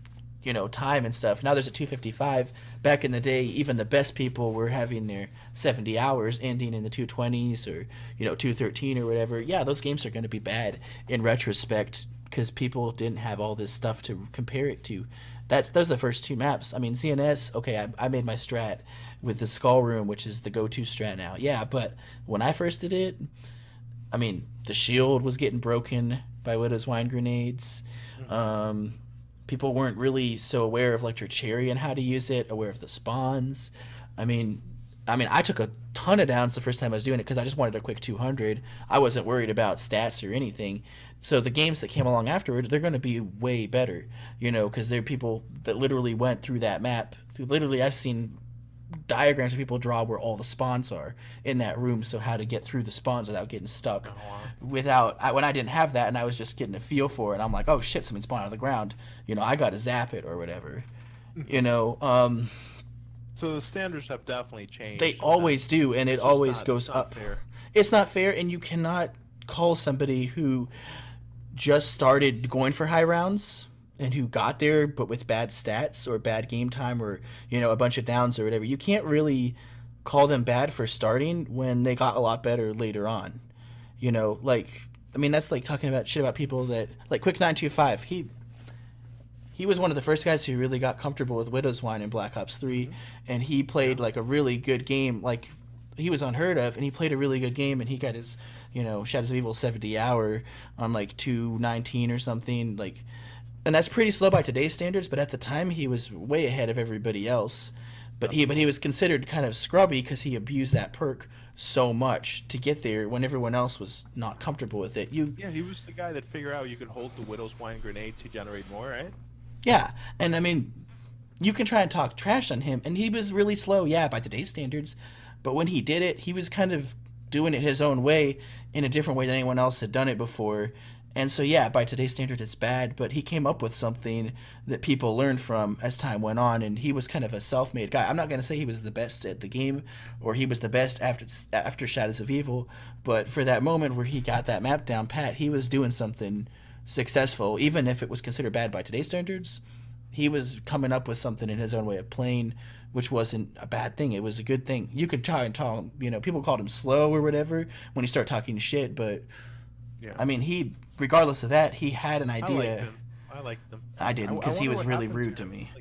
time and stuff. Now there's a 255. Back in the day, even the best people were having their 70 hours ending in the 220s or 213 or whatever. Yeah, those games are going to be bad in retrospect because people didn't have all this stuff to compare it to. Those are the first two maps. I mean, CNS, okay, I made my strat with the Skull Room, which is the go-to strat now. Yeah, but when I first did it, I mean, the shield was getting broken by Widow's Wine grenades. People weren't really so aware of Electric Cherry and how to use it, aware of the spawns. I mean, I took a ton of downs the first time I was doing it because I just wanted a quick 200. I wasn't worried about stats or anything. So the games that came along afterwards, they're going to be way better, because they're people that literally went through that map. Literally, I've seen diagrams where people draw where all the spawns are in that room, so how to get through the spawns without getting stuck. When I didn't have that and I was just getting a feel for it, I'm like, oh shit, something spawned out of the ground, I gotta zap it or whatever. So the standards have definitely changed. They always do, and it always goes up. Fair. It's not fair, and you cannot call somebody who just started going for high rounds and who got there but with bad stats or bad game time or a bunch of downs or whatever. You can't really call them bad for starting when they got a lot better later on. That's like talking about shit about people that, like Quick 925, he was one of the first guys who really got comfortable with Widow's Wine in Black Ops 3, and he played like a really good game. Like, he was unheard of, and he played a really good game, and he got his Shadows of Evil 70 hour on like 219 or something, like. And that's pretty slow by today's standards, but at the time he was way ahead of everybody else. But he was considered kind of scrubby because he abused that perk so much to get there when everyone else was not comfortable with it. Yeah, he was the guy that figured out you could hold the Widow's Wine grenade to generate more, right? Yeah, and I mean, you can try and talk trash on him, and he was really slow, yeah, by today's standards. But when he did it, he was kind of doing it his own way, in a different way than anyone else had done it before. And so, yeah, by today's standard, it's bad, but he came up with something that people learned from as time went on, and he was kind of a self-made guy. I'm not going to say he was the best at the game, or he was the best after Shadows of Evil, but for that moment where he got that map down pat, he was doing something successful. Even if it was considered bad by today's standards, he was coming up with something in his own way of playing which wasn't a bad thing. It was a good thing. You could try and talk, people called him slow or whatever when he started talking shit, but Yeah. I mean, regardless of that, he had an I idea. liked him. I didn't, because he wonder was what really happened rude to him. me.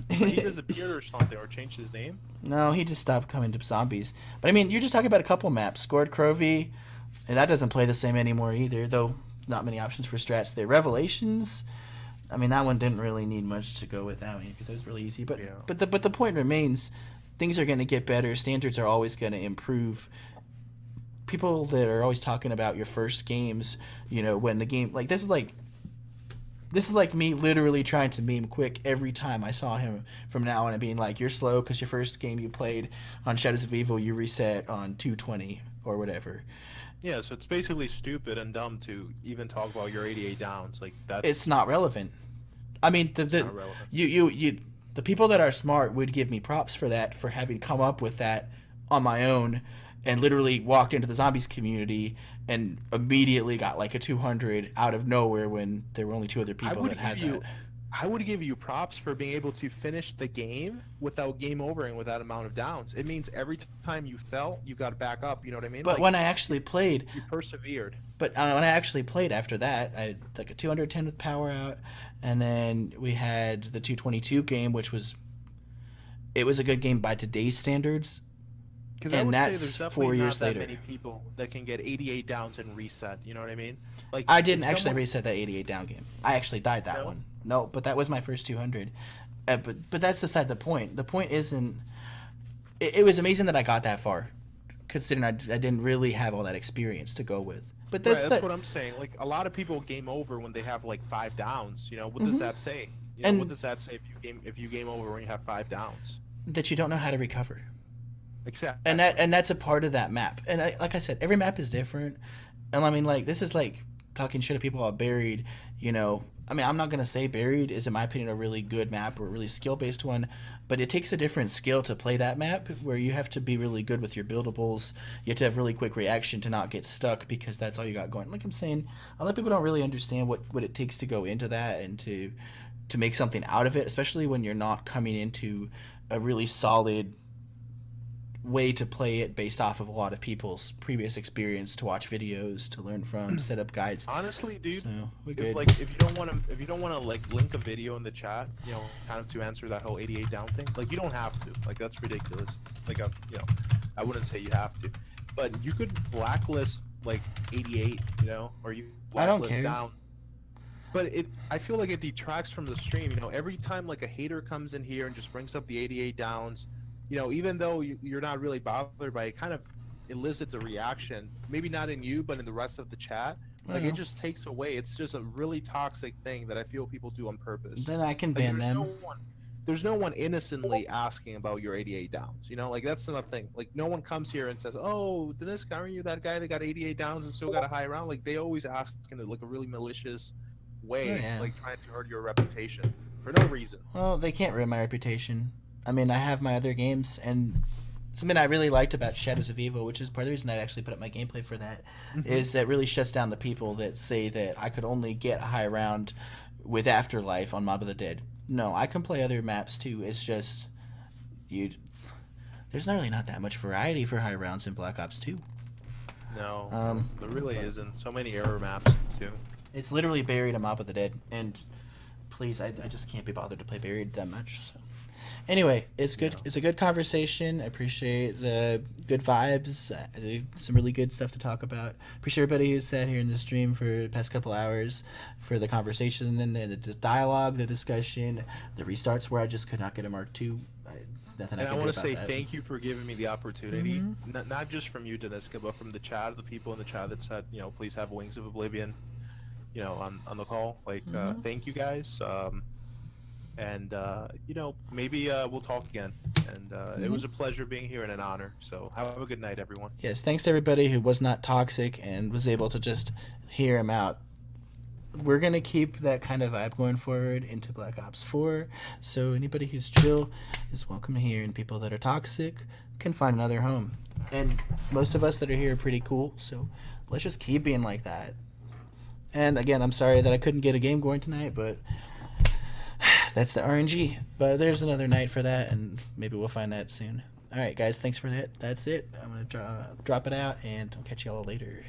He disappeared or something, or changed his name. No, he just stopped coming to zombies. But I mean, you're just talking about a couple maps. Scored Crovey, and that doesn't play the same anymore either, though not many options for strats there. Revelations, I mean, that one didn't really need much to go without me because it was really easy. But Yeah. but the point remains, things are going to get better. Standards are always going to improve. People that are always talking about your first games, when the game this is like me literally trying to meme Quick every time I saw him from now on and being like, you're slow because your first game you played on Shadows of Evil, you reset on 220 or whatever. Yeah, so it's basically stupid and dumb to even talk about your 88 downs. Like that's It's not relevant. I mean, not relevant. the people that are smart would give me props for that, for having come up with that on my own and literally walked into the zombies community and immediately got like a 200 out of nowhere when there were only 2 other people that had that. I would give you props for being able to finish the game without game overing with that amount of downs. It means every time you fell, you got to back up. You know what I mean? But when I actually played, you persevered. But when I actually played after that, I had like a 210 with power out, and then we had the 222 game, which was a good game by today's standards. Because I And would that's say there's definitely 4 years not that later. many people that can get 88 downs and reset. You know what I mean? Like I didn't if actually someone- reset that 88 down game. I actually died that No? one. No, but that was my first 200. But that's beside the point. The point isn't. It was amazing that I got that far, considering I didn't really have all that experience to go with. But Right, that's what I'm saying. Like a lot of people game over when they have like 5 downs. What does that say? And- What does that say if you game over when you have 5 downs? that you don't know how to recover. Exactly. And that's a part of that map. And like I said, every map is different. And I mean, like, this is like talking shit to people about Buried. I mean, I'm not gonna say Buried is, in my opinion, a really good map or a really skill based one, but it takes a different skill to play that map, where you have to be really good with your buildables. You have to have really quick reaction to not get stuck, because that's all you got going. Like I'm saying, a lot of people don't really understand what it takes to go into that and to make something out of it, especially when you're not coming into a really solid way to play it based off of a lot of people's previous experience, to watch videos, to learn from, set up guides. Honestly, dude, So we're if, good. like if you don't want to like link a video in the chat, kind of to answer that whole 88 down thing, like you don't have to. Like that's ridiculous. Like I wouldn't say you have to, but you could blacklist like 88, or you I don't blacklist care. down. But I feel like it detracts from the stream. Every time like a hater comes in here and just brings up the 88 downs, even though you're not really bothered by it, kind of elicits a reaction. Maybe not in you, but in the rest of the chat. Like it just takes away. It's just a really toxic thing that I feel people do on purpose. Then I can Like, ban them. There's no one innocently asking about your 88 downs. Like that's another thing. Like no one comes here and says, "Oh, Dahniskas, aren't you that guy that got 88 downs and still got a high round?" Like they always ask in like a really malicious way, Oh, yeah. like trying to hurt your reputation for no reason. Well, they can't ruin my reputation. I mean, I have my other games, and something I really liked about Shadows of Evil, which is part of the reason I actually put up my gameplay for that, is that really shuts down the people that say that I could only get a high round with Afterlife on Mob of the Dead. No, I can play other maps too. It's just there's really not that much variety for high rounds in Black Ops 2. No, there really isn't. So many error maps too. It's literally Buried and Mob of the Dead, and please, I just can't be bothered to play Buried that much. So. Anyway, it's good. Yeah. It's a good conversation. I appreciate the good vibes. Some really good stuff to talk about. Appreciate everybody who sat here in the stream for the past couple hours for the conversation and the dialogue, the discussion, the restarts where I just could not get a Mark II. Nothing And I I can do want to about say that. thank you for giving me the opportunity, not just from you, Dahniskas, but from the chat, the people in the chat that said, please have Wings of Oblivion, on the call. Like, thank you guys. And maybe we'll talk again. And it was a pleasure being here and an honor. So have a good night, everyone. Yes, thanks to everybody who was not toxic and was able to just hear him out. We're going to keep that kind of vibe going forward into Black Ops 4. So anybody who's chill is welcome here, and people that are toxic can find another home. And most of us that are here are pretty cool, so let's just keep being like that. And again, I'm sorry that I couldn't get a game going tonight, but that's the RNG. But there's another night for that, and maybe we'll find that soon. All right, guys, thanks for that. That's it. I'm gonna drop it out, and I'll catch you all later.